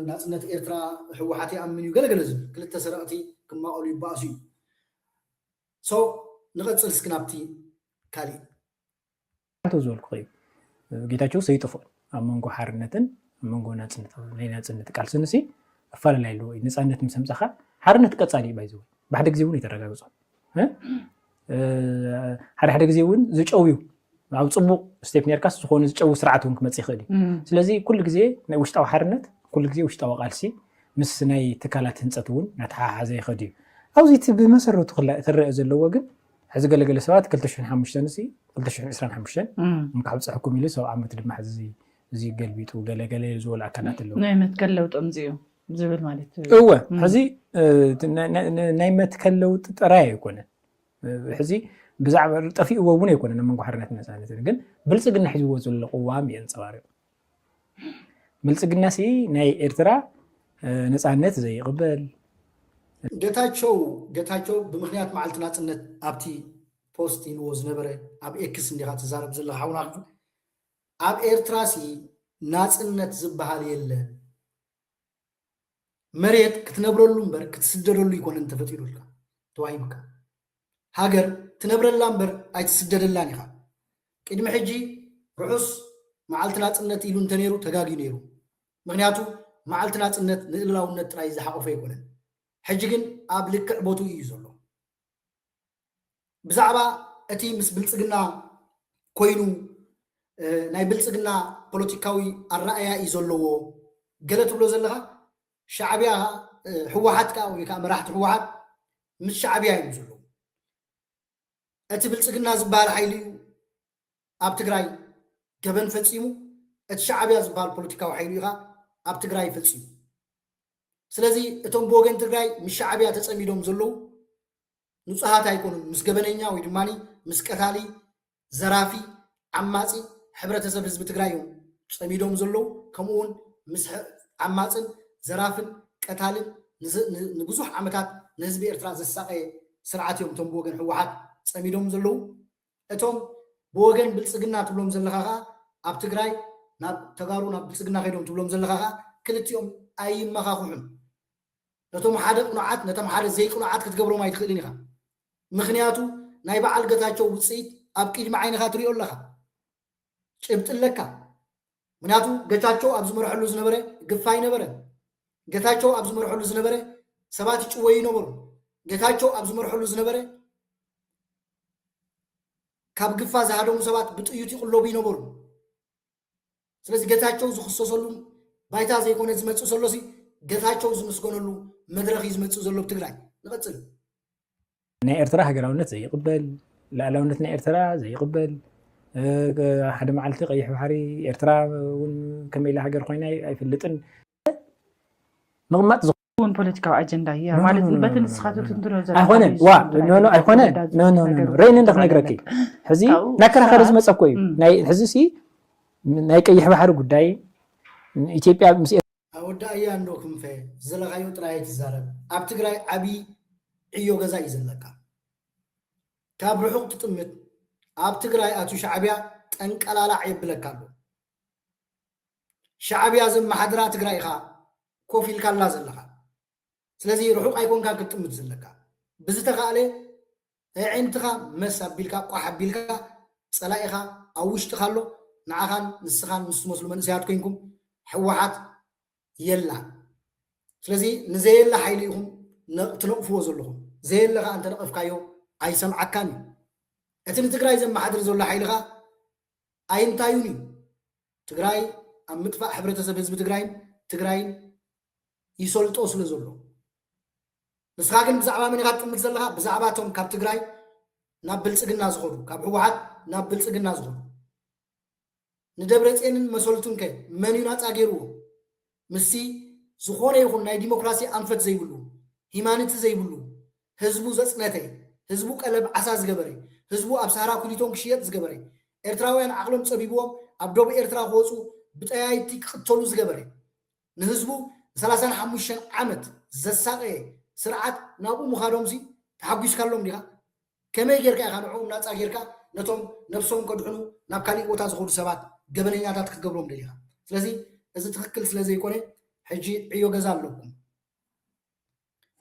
ናፅነት ኤርትራ ሕወሓት ይኣምን እዩ ገለገለ ዝብል ክልተ ሰረቕቲ ክማቐሉ ይበኣሱ እዩ ሶ ንቐፅል እስኪ ናብቲ ካሊእ ዝበልኩ እዩ ጌታቸው ሰይጥፎን ኣብ መንጎ ሓርነትን ኣብ መንጎ ናይ ናፅነት ቃልሲ ንሲ ኣፈላላይ ኣለዎ እዩ ነፃነት ምስ ምፅኻ ሓርነት ቀፃሊ እዩ ባይዘ ብሓደ ግዜ እውን የተረጋግፆ ሓደ ግዜ እውን ዝጨው እዩ ኣብ ፅቡቕ ስቴፕ ነርካስ ዝኾነ ዝጨው ስርዓት እውን ክመፅእ ይኽእል እዩ ስለዚ ኩሉ ግዜ ናይ ውሽጣዊ ሓርነት ኩሉ ግዜ ውሽጣዊ ቃልሲ ምስ ናይ ትካላት ህንፀት እውን ናተሓሓዘ ይኸድ እዩ ኣብዚ እቲ ብመሰረቱ ትረአ ዘለዎ ግን ሕዚ ገለገለ ሰባት 2005 ንሲ 2025 ንካብፅሕኩም ኢሉ ሰብ ዓመት ድማ እዚ ገልቢጡ ገለገለ ዝበሉ ኣካላት ኣለዉ ናይ መትከል ለውጢ ምፅኡ ዝብል ማለት እወ ሕዚ ናይ መትከል ለውጢ ጥራይ ኣይኮነን ሕዚ ብዛዕባ ጠፊእዎ እውን ኣይኮነን መንጎ ሓርነት ነፃነት ግን ብልፅግና ሒዝዎ ዘሎ ቅዋም የንፀባርቕ ብልፅግና ሲ ናይ ኤርትራ ነፃነት ዘይቕበል ጌታቸው ብምክንያት መዓልቲ ናፅነት ኣብቲ ፖስት ኢልዎ ዝነበረ ኣብ ኤክስ እንዲኻ ትዛረብ ዘለካ ሓውና ኣብ ኤርትራ ሲ ናፅነት ዝበሃል የለን መሬት ክትነብረሉ እምበር ክትስደደሉ ይኮነን ተፈጢሩልካ ተዋሂብካ ሃገር ትነብረላ እምበር ኣይትስደደላን ኢኻ ቅድሚ ሕጂ ርሑስ መዓልቲ ናፅነት ኢሉ እንተነይሩ ተጋጊ ነይሩ ምክንያቱ መዓልቲ ናፅነት ንእላውነት ጥራይ ዝሓቆፈ ይኮነን ሕጂ ግን ኣብ ልክዕ ቦቱ እዩ ዘሎ ብዛዕባ እቲ ምስ ብልፅግና ኮይኑ ናይ ብልፅግና ፖለቲካዊ ኣረኣያ እዩ ዘለዎ ገለ ትብሎ ዘለካ ሻዕብያ ሕወሓት ከዓ ወይ ከዓ መራሕቲ ሕወሓት ምስ ሻዕብያ እዩ ዘሎ እቲ ብልፅግና ዝበሃል ሓይሊ ኣብ ትግራይ ገበን ፈፂሙ እቲ ሻዕብያ ዝበሃል ፖለቲካዊ ሓይሊ ኢኻ ኣብ ትግራይ ፈፂሙ ስለዚ እቶም ብወገን ትግራይ ምስ ሻዕብያ ተፀሚዶም ዘለዉ ንፁሃት ኣይኮኑን ምስ ገበነኛ ወይ ድማኒ ምስ ቀታሊ ዘራፊ ዓማፂ ሕብረተሰብ ህዝቢ ትግራይ እዮም ፀሚዶም ዘለዉ ከምኡውን ምስ ዓማፅን ዘራፍን ቀታልን ንብዙሕ ዓመታት ንህዝቢ ኤርትራ ዘሳቀየ ስርዓት እዮም እቶም ብወገን ሕወሓት ፀሚዶም ዘለዉ እቶም ብወገን ብልፅግና ትብሎም ዘለካ ከዓ ኣብ ትግራይ ናብ ተጋሩ ናብ ብልፅግና ከይዶም ትብሎም ዘለካ ከዓ ክልቲኦም ኣይመኻኽሑን ነቶም ሓደ ቁኑዓት ነቶም ሓደ ዘይቁኑዓት ክትገብሮም ኣይትኽእልን ኢኻ ምክንያቱ ናይ በዓል ገታቸው ውፅኢት ኣብ ቅድሚ ዓይንኻ ትሪኦ ኣለካ ጭብጥለካ ምክንያቱ ገታቸው ኣብ ዝመርሐሉ ዝነበረ ግፋይ ነበረ ገታቸው ኣብ ዝመርሐሉ ዝነበረ ሰባት ይጭወዩ ነበሩ ገታቸው ኣብ ዝመርሐሉ ዝነበረ ካብ ግፋ ዝሃደሙ ሰባት ብጥዩት ይቕለቡ ይነበሩ ስለዚ ገታቸው ዝኽሰሰሉ ባይታ ዘይኮነ ዝመፅእ ዘሎ ሲ ገታቸው ዝምስገነሉ መድረኽ ዝመፅእ ዘሎ ብትግራይ ንቐፅል ናይ ኤርትራ ሃገራውነት ዘይቕበል ላዕላውነት ናይ ኤርትራ ዘይቕበል ሓደ መዓልቲ ቀይሕ ባሕሪ ኤርትራ እውን ከመይ ኢላ ሃገር ኮይና ኣይፍልጥን ምቕማጥ እውን ፖለቲካዊ ኣጀንዳ እያ ማለት በቲ ንስኻትት እንትንሪኦ ዘለና ኣይኮነን ዋ ኣይኮነን ረእኒ እንዳክነግረኪ ሕዚ ናከራኸሪ ዝመፀኮ እዩ ሕዚ ሲ ናይ ቀይሕ ባሕሪ ጉዳይ ኢትዮጵያ ምስ ኣወዳእያ እንዶ ክንፈ ዘለኻዮ ጥራይ ትዛረብ ኣብ ትግራይ ዓብይ ዕዮ ገዛ እዩ ዘለካ ካብ ርሑቕ ትጥምት ኣብ ትግራይ ኣቱ ሻዕብያ ጠንቀላላዕ የብለካ ኣሎ شعبيا زم حدرا تግራይ ኢኻ ኮፍ ኢልካላ ዘለኻ ስለዚ ርሑቕ ኣይኮንካ ክትጥምት ዘለካ ብዝተኻእለ ዓይንትኻ መስ ኣቢልካ ቋሕ ኣቢልካ ፀላኢኻ ኣብ ውሽጥኻ ኣሎ ንዓኻን ንስኻን ምስ ትመስሉ መንእሰያት ኮይንኩም ሕወሓት የላ ስለዚ ንዘየላ ሓይሊ ኢኹም ትነቕፍዎ ዘለኹም ዘየለኻ እንተ ነቐፍካዮ ኣይሰምዓካን እዩ እቲ ንትግራይ ዘመሓድር ዘሎ ሓይልኻ ኣይንታዩን እዩ ትግራይ ኣብ ምጥፋእ ሕብረተሰብ ህዝቢ ትግራይን ይሰልጦ ስለ ዘሎ ንስኻ ግን ብዛዕባ መን ኢኻ ትጥምት ዘለኻ ብዛዕባ እቶም ካብ ትግራይ ናብ ብልፅግና ዝኸዱ ካብ ሕወሓት ናብ ብልፅግና ዝኸዱ ንደብረፅዮንን መሰልቱን ከ መን እዩ ናፃ ገይርዎ ምሲ ዝኾነ ይኹን ናይ ዲሞክራሲ ኣንፈት ዘይብሉ ሂማኒቲ ዘይብሉ ህዝቡ ዘፅነተ ህዝቡ ቀለብ ዓሳ ዝገበረ ህዝቡ ኣብ ሳራ ኩሊቶን ክሽየጥ ዝገበረ ኤርትራውያን ዓቕሎም ፀቢብዎም ኣብ ደቡብ ኤርትራ ክወፁ ብጠያይቲ ክቅተሉ ዝገበረ ንህዝቡ 35 ዓመት ዘሳቀየ ስርዓት ናብኡ ምኻዶም ሲ ተሓጒስካሎም ዲኻ ከመይ ጌርካ ኢኻ ንዕኦም ናፃ ጌርካ ነቶም ነፍሶም ከድሕኑ ናብ ካሊእ ቦታ ዝኸዱ ሰባት ገበነኛታት ክትገብሮም ደሊኻ ስለዚ እዚ ትክክል ስለ ዘይኮነ ሕጂ ዕዮ ገዛ ኣለኩም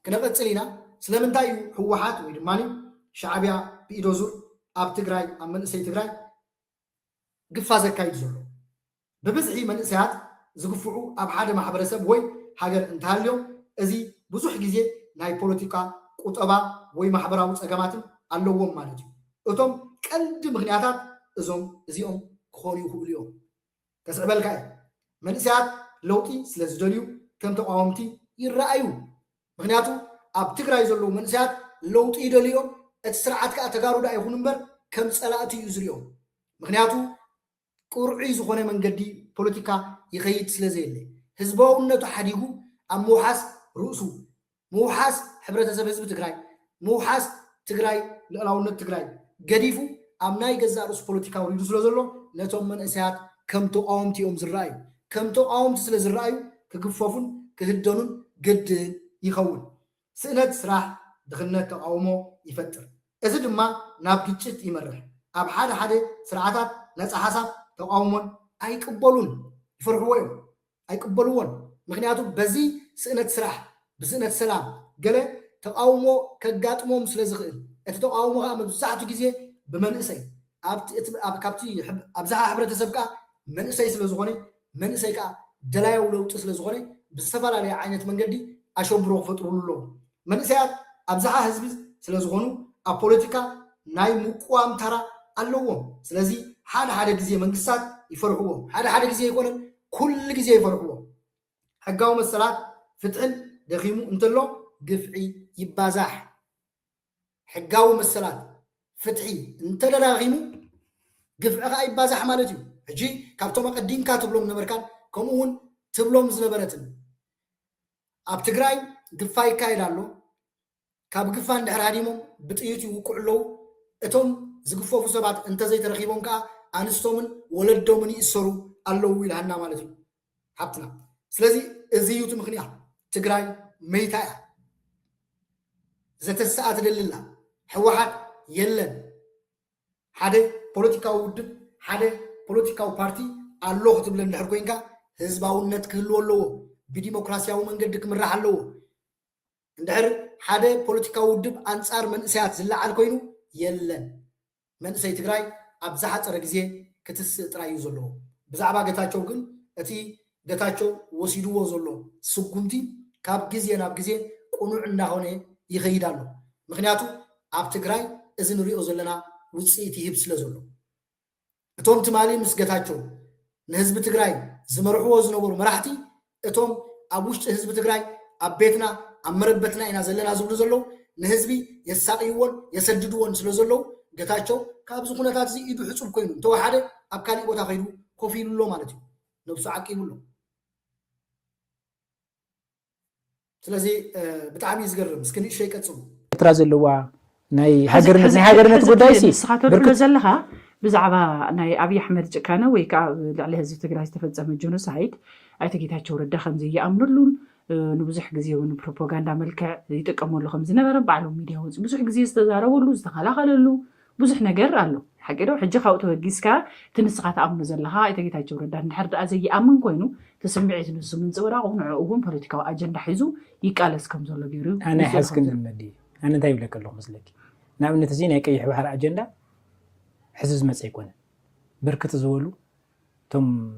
ክነቐፅል ኢና ስለምንታይ እዩ ሕወሓት ወይ ድማ ሻዕብያ ብኢዶ ዙር ኣብ ትግራይ ኣብ መንእሰይ ትግራይ ግፋ ዘካይድ ዘሎ ብብዝሒ መንእሰያት ዝግፍዑ ኣብ ሓደ ማሕበረሰብ ወይ ሃገር እንተሃልዮም እዚ ብዙሕ ግዜ ናይ ፖለቲካ ቁጠባ ወይ ማሕበራዊ ፀገማትን ኣለዎም ማለት እዩ እቶም ቀንዲ ምክንያታት እዚኦም ክኾኑ ይኽእሉ እዮም ከስዕበልካ እየ መንእሰያት ለውጢ ስለ ዝደልዩ ከም ተቃወምቲ ይረኣዩ ምክንያቱ ኣብ ትግራይ ዘለዉ መንእሰያት ለውጢ ይደልዮም እቲ ስርዓት ከዓ ተጋሩ ዳ ይኹን እምበር ከም ፀላእቲ እዩ ዝርኦም ምክንያቱ ቁርዒ ዝኾነ መንገዲ ፖለቲካ ይኸይድ ስለ ዘየለ ህዝባውነቱ ሓዲጉ ኣብ ምውሓስ ርእሱ ምውሓስ ሕብረተሰብ ህዝቢ ትግራይ ምውሓስ ትግራይ ልዕላውነት ትግራይ ገዲፉ ኣብ ናይ ገዛ ርእሱ ፖለቲካ ውሪዱ ስለ ዘሎ ነቶም መንእሰያት ከም ተቃወምቲ እዮም ዝረኣዩ ከም ተቃወምቲ ስለ ዝረኣዩ ክግፈፉን ክህደኑን ግድን ይኸውን ስእነት ስራሕ ድኽነት ተቃውሞ ይፈጥር እዚ ድማ ናብ ግጭት ይመርሕ ኣብ ሓደ ስርዓታት ነፃ ሓሳብ ተቃውሞን ኣይቅበሉን ይፈርሕዎ እዮም ኣይቅበልዎን ምክንያቱ በዚ ስእነት ስራሕ ብስእነት ሰላም ገለ ተቃውሞ ከጋጥሞም ስለ ዝኽእል እቲ ተቃውሞ ከዓ መብዛሕትኡ ግዜ ብመንእሰይ ካብቲ ኣብዝሓ ሕብረተሰብ ከዓ መንእሰይ ስለ ዝኾነ መንእሰይ ከዓ ደላያዊ ለውጢ ስለ ዝኾነ ብዝተፈላለየ ዓይነት መንገዲ ኣሸብሮ ክፈጥሩሉ ኣለዎም መንእሰያት ኣብዝሓ ህዝቢ ስለ ዝኾኑ ኣብ ፖለቲካ ናይ ምቁዋም ተራ ኣለዎም ስለዚ ሓደ ግዜ መንግስታት ይፈርሕዎም ሓደ ግዜ ይኮነን ኩሉ ግዜ ይፈርሕዎም ሕጋዊ መሰላት ፍትሕን ደኺሙ እንተሎ ግፍዒ ይባዛሕ ሕጋዊ መሰላት ፍትሒ እንተደራኺሙ ግፍዒ ከዓ ይባዛሕ ማለት እዩ ሕጂ ካብቶም ኣቀዲምካ ትብሎም ነበርካን ከምኡ እውን ትብሎም ዝነበረትን ኣብ ትግራይ ግፋ ይካየድ ኣሎ ካብ ግፋ እንድሕር ሃዲሞም ብጥይት ይውቅዑ ኣለዉ እቶም ዝግፈፉ ሰባት እንተዘይተረኺቦም ከዓ ኣንስቶምን ወለዶምን ይእሰሩ ኣለዉ ኢልሃና ማለት እዩ ሓብትና ስለዚ እዚ እዩ እቲ ምክንያት ትግራይ መይታ እያ ዘተሰኣት ደልላ ሕወሓት የለን ሓደ ፖለቲካዊ ውድብ ሓደ ፖለቲካዊ ፓርቲ ኣሎ ክትብል እንድሕር ኮይንካ ህዝባውነት ክህልዎ ኣለዎ ብዲሞክራሲያዊ መንገዲ ክምራሕ ኣለዎ እንድሕር ሓደ ፖለቲካዊ ውድብ ኣንጻር መንእሰያት ዝለዓል ኮይኑ የለን መንእሰይ ትግራይ ኣብ ዝሓፀረ ግዜ ክትስእ ጥራይ እዩ ዘለዎ ብዛዕባ ገታቸው ግን እቲ ገታቸው ወሲድዎ ዘሎ ስጉምቲ ካብ ግዜ ናብ ግዜ ቁኑዕ እንዳኾነ ይኸይድ ኣሎ ምክንያቱ ኣብ ትግራይ እዚ ንሪኦ ዘለና ውፅኢት ይህብ ስለ ዘሎ እቶም ትማሊ ምስ ገታቸው ንህዝቢ ትግራይ ዝመርሕዎ ዝነበሩ መራሕቲ እቶም ኣብ ውሽጢ ህዝቢ ትግራይ ኣብ ቤትና ኣብ መረበትና ኢና ዘለና ዝብሉ ዘለዉ ንህዝቢ የሳቅይዎን የሰድድዎን ስለ ዘለዉ ገታቸው ካብዚ ኩነታት እዚ ኢዱ ሕፁብ ኮይኑ እንተወሓደ ኣብ ካሊእ ቦታ ከይዱ ኮፍ ኢሉሎ ማለት እዩ ነብሱ ዓቂቡሎ ስለዚ ብጣዕሚ ዝገርም እስኪ ንእሽተይ ይቀፅሉ ኤርትራ ዘለዋ ናይ ሃገርነት ጉዳይ ሲ ስኻተድሎ ዘለኻ ብዛዕባ ናይ ኣብይ ኣሕመድ ጭካነ ወይ ከዓ ልዕሊ ህዝቢ ትግራይ ዝተፈፀመ ጀኖሳይድ ኣይተ ጌታቸው ረዳ ከምዚ ይኣምነሉን ንብዙሕ ግዜ እውን ፕሮፓጋንዳ መልክዕ ይጥቀመሉ ከም ዝነበረ ባዕሎም ሚድያ ወፂ ብዙሕ ግዜ ዝተዛረበሉ ዝተኸላኸለሉ ብዙሕ ነገር ኣሎ حكيدو حجي خاوتو هجيسكا تنسخات أمن زلها يتجيتاجو ردا نحرد أزي أمن كوينو تسمعت نسو من زورا ونعوهم بوليتيكا أجندا حيزو يقالس كم زولو جيرو أنا حاسس كن المدي أنا تايب لك الله مسلك نعم نتزين هيك أي حوار أجندا حزز ما سيكون بركة زولو تم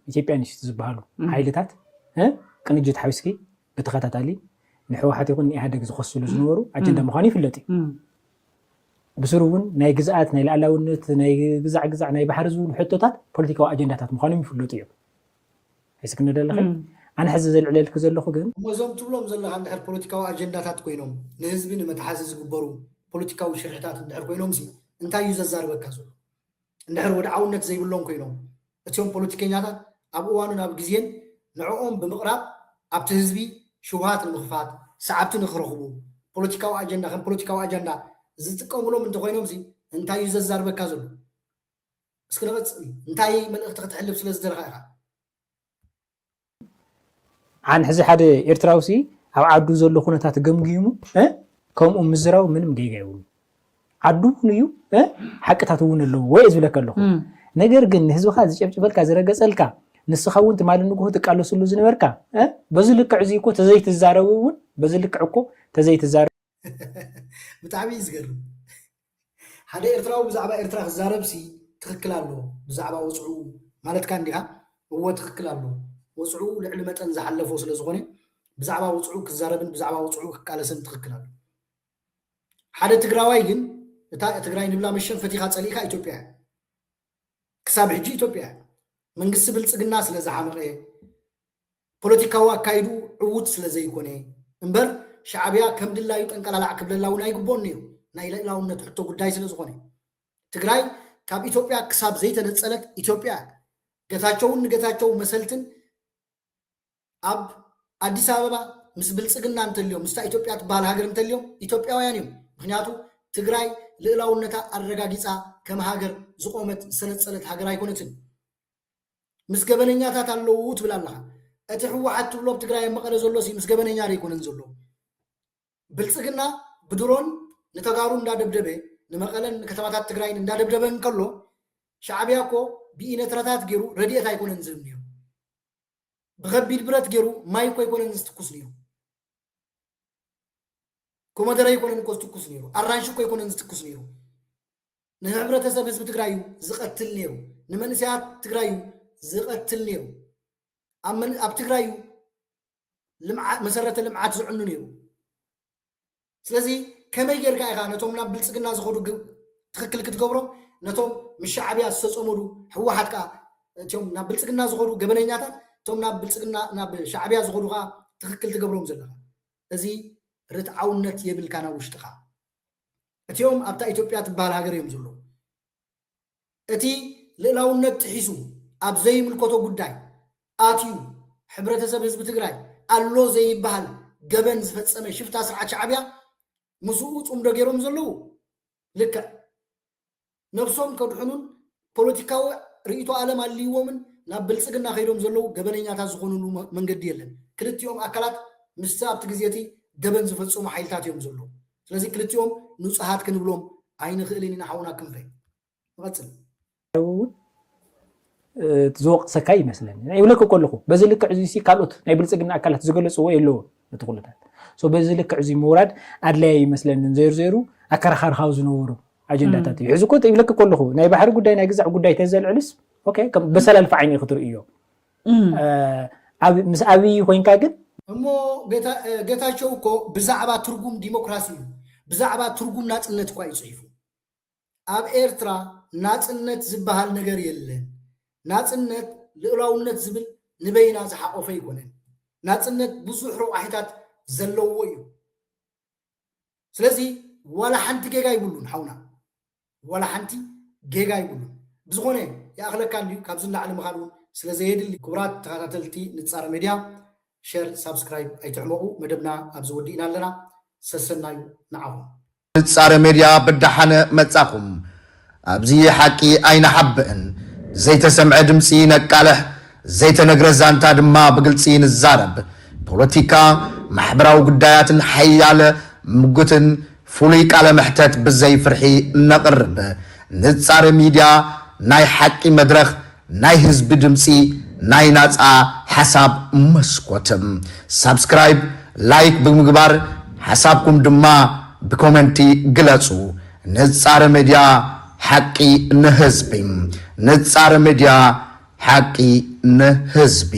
إثيوبيا نشيت زبالو حيلتات ها كان يجي تحوسكي بتخاتالي نحو حتى يكون إعادة زخصلو زنورو أجندا مخاني في اللتي بسرون ناي جزءات ناي العلاونت ناي جزع ناي بحر زول حطوتات بوليتيكا أجندات مخاني في اللتي هيك كنا دلخي أنا حزز العلل كزلو خجن مزوم تبلوم زلها عند حر بوليتيكا أجندات كوينهم نهزبين متحسس جبرو بوليتيكا وشركات عند حر كوينهم زي أنت يوزع زار بكازو عند حر ودعونت زي بلون كوينهم أتيهم بوليتيكيات أبوانو ناب جزين نعوم بمقرب أبتهزبي شوهات المخفات ساعات نخرجوا بوليتيكا أجندا خم بوليتيكا أجندا زتكم لهم أنتوا كوينهم زي أنت يوزع زار بكازو اسكنبت أنت من أختك تحلب سلسلة درغاها عن حزي حدا إرتراوسي أو عدو زلو خونتات جمجيمو كم مزراو منهم دقيقة يقولوا عدو نيو حق تاتون اللو ويز بلك اللو نجر جن هزو خازج أبتبلك زرقة سلكا نسخون تمال النجوه تقالو سلو زنوركا بزلك عزيكو تزيت الزارون بزلك عكو تزيت الزار بتعبي يزقر هذا إرتراو بزعبا إرتراخ الزاربسي تخكلالو بزعبا وصعو مالت كان ديها هو تخكلالو وصعو لعلمة أنزح اللفو سلزغوني بزعبا وصعو كزاربن بزعبا وصعو كالسن تخكلالو هذا تقراواي جن تقراي نبلا مشن فتيخات صليخا إثيوبيا كساب حجي إثيوبيا መንግስት ብልጽግና ስለዛሐመቀ ፖለቲካው አካይዱ ዕውት ስለዘይኮነ እንበር ሻዕቢያ ከምድላዩ ጠንቀላላ ክብለላው ናይ ግቦን ነው ናይ ለላውነት ሕቶ ጉዳይ ስለዝኾነ ትግራይ ካብ ኢትዮጵያ ክሳብ ዘይተነጸለት ኢትዮጵያ ገታቸው መሰልትን አብ አዲስ አበባ ምስ ብልጽግና እንተልዮም ምስ ኢትዮጵያ ትባል ሀገር እንተልዮም ኢትዮጵያውያን እዮም ምክንያቱ ትግራይ ለላውነታ አረጋጊጻ ከም ሀገር ዝቆመት ሰነጸለት ሀገር አይኮነትን مسجبنيات هتالو تبلالها أتحوى حتى بلوب تقرأي مقالة زلوسي مسجبنيات يكونن زلو بلسقنا بدرون نتقارون دا دبدبه نمقالة كتابات تقرأي دا دبدبه نكلو شعبياكو بيئنا تراتات جيرو رديئة يكونن زلنيو بغبي البرات جيرو ما يكونن نستكوسنيو كومادرا يكونن نستكوسنيو أرانشو يكونن نستكوسنيو نهبرة سبز بتقرأيو زقتلنيو نمنسيات تقرأيو زقتل نيرو أمن أبتقرايو مسرة لمعات زعنو نيرو سلازي كما يجرقا إخا نتوم نابلسقنا زخورو تخكل كتقبرو نتوم مش شعبيا سسومورو هو حدكا توم نابلسقنا زخورو قبنين ناتا توم نابلسقنا شعبيا زخورو تخكل تقبرو مزلها لذي رتعونت يبل كانا وشتخا اتيوم أبتا إثيوبيا تبال هاجر يمزلو اتي للاونت تحيسو أبزي ملكوتو قداي آتيو حبرة سبز بتقراي اللو زي بحال قبن زفت سمي شفت أسرع شعبيا مسؤوط دقيرهم زلو لك نفسهم كدحنون بوليتيكاو رئيتو عالم اللي ومن نابلسقنا خيرهم زلو قبن يناتا زخونون من قد يلن كلت يوم أكلات مستاب تقزيتي قبن زفت سمي حيلتات يوم زلو لذي كلت يوم نصحات كنبلوم عين خيلين نحونا كنفي غتل تزوق سكاي مثلا يقول لك كلكم بزلك عزيسي كالوت ناي بلصقنا اكلات زغلصوا يلو نتقولتات سو بزلك عزي موراد ادلاي مثلا زيرو اكرخر خاوز نورو اجنداتات يحزكو يقول لك كلكم ناي بحر غداي ناي غزع غداي تزل علس اوكي كم بسلال فعيني خطر ايو مس ابي وينكا ግን እሞ ጌታቸው እኮ ብዛዕባ ትርጉም ዲሞክራሲ ብዛዕባ ትርጉም ናጽነት እኮ ይጽይፉ ኣብ ኤርትራ ናጽነት ዝበሃል ነገር የለን ናጽነት ልዕላውነት ዝብል ንበይና ዝሓቆፈ ይኮነን ናጽነት ብዙሕ ረዋሒታት ዘለዎ እዩ ስለዚ ወላ ሓንቲ ጌጋ ይብሉን ሓውና ወላ ሓንቲ ጌጋ ይብሉን ብዝኾነ ያእኽለካ እንዲሁ ካብ ዝላዕሊ ምኻኑ ስለዘየድሊ ክቡራት ተኸታተልቲ ንጻረ ሚድያ ሼር ሳብስክራይብ ኣይትዕመቑ መደብና ኣብ ዝወዲእና ኣለና ሰሰናዩ ንዓኹም ንጻረ ሚድያ ብዳሓነ መጻኹም ኣብዚ ሓቂ ኣይንሓብእን ዘይተሰምዐ ድምፂ ነቃልሕ ዘይተነግረ ዛንታ ድማ ብግልፂ ንዛረብ ፖለቲካ ማሕበራዊ ጉዳያትን ሓያለ ምጉትን ፍሉይ ቃለ መሕተት ብዘይ ፍርሒ ነቕርብ ንጻረ ሚድያ ናይ ሓቂ መድረኽ ናይ ህዝቢ ድምፂ ናይ ናፃ ሓሳብ መስኮትም ሳብስክራይብ ላይክ ብምግባር ሓሳብኩም ድማ ብኮሜንቲ ግለጹ ንጻረ ሚድያ ሓቂ ንህዝቢ ንጻረ ሚድያ ሓቂ ንህዝቢ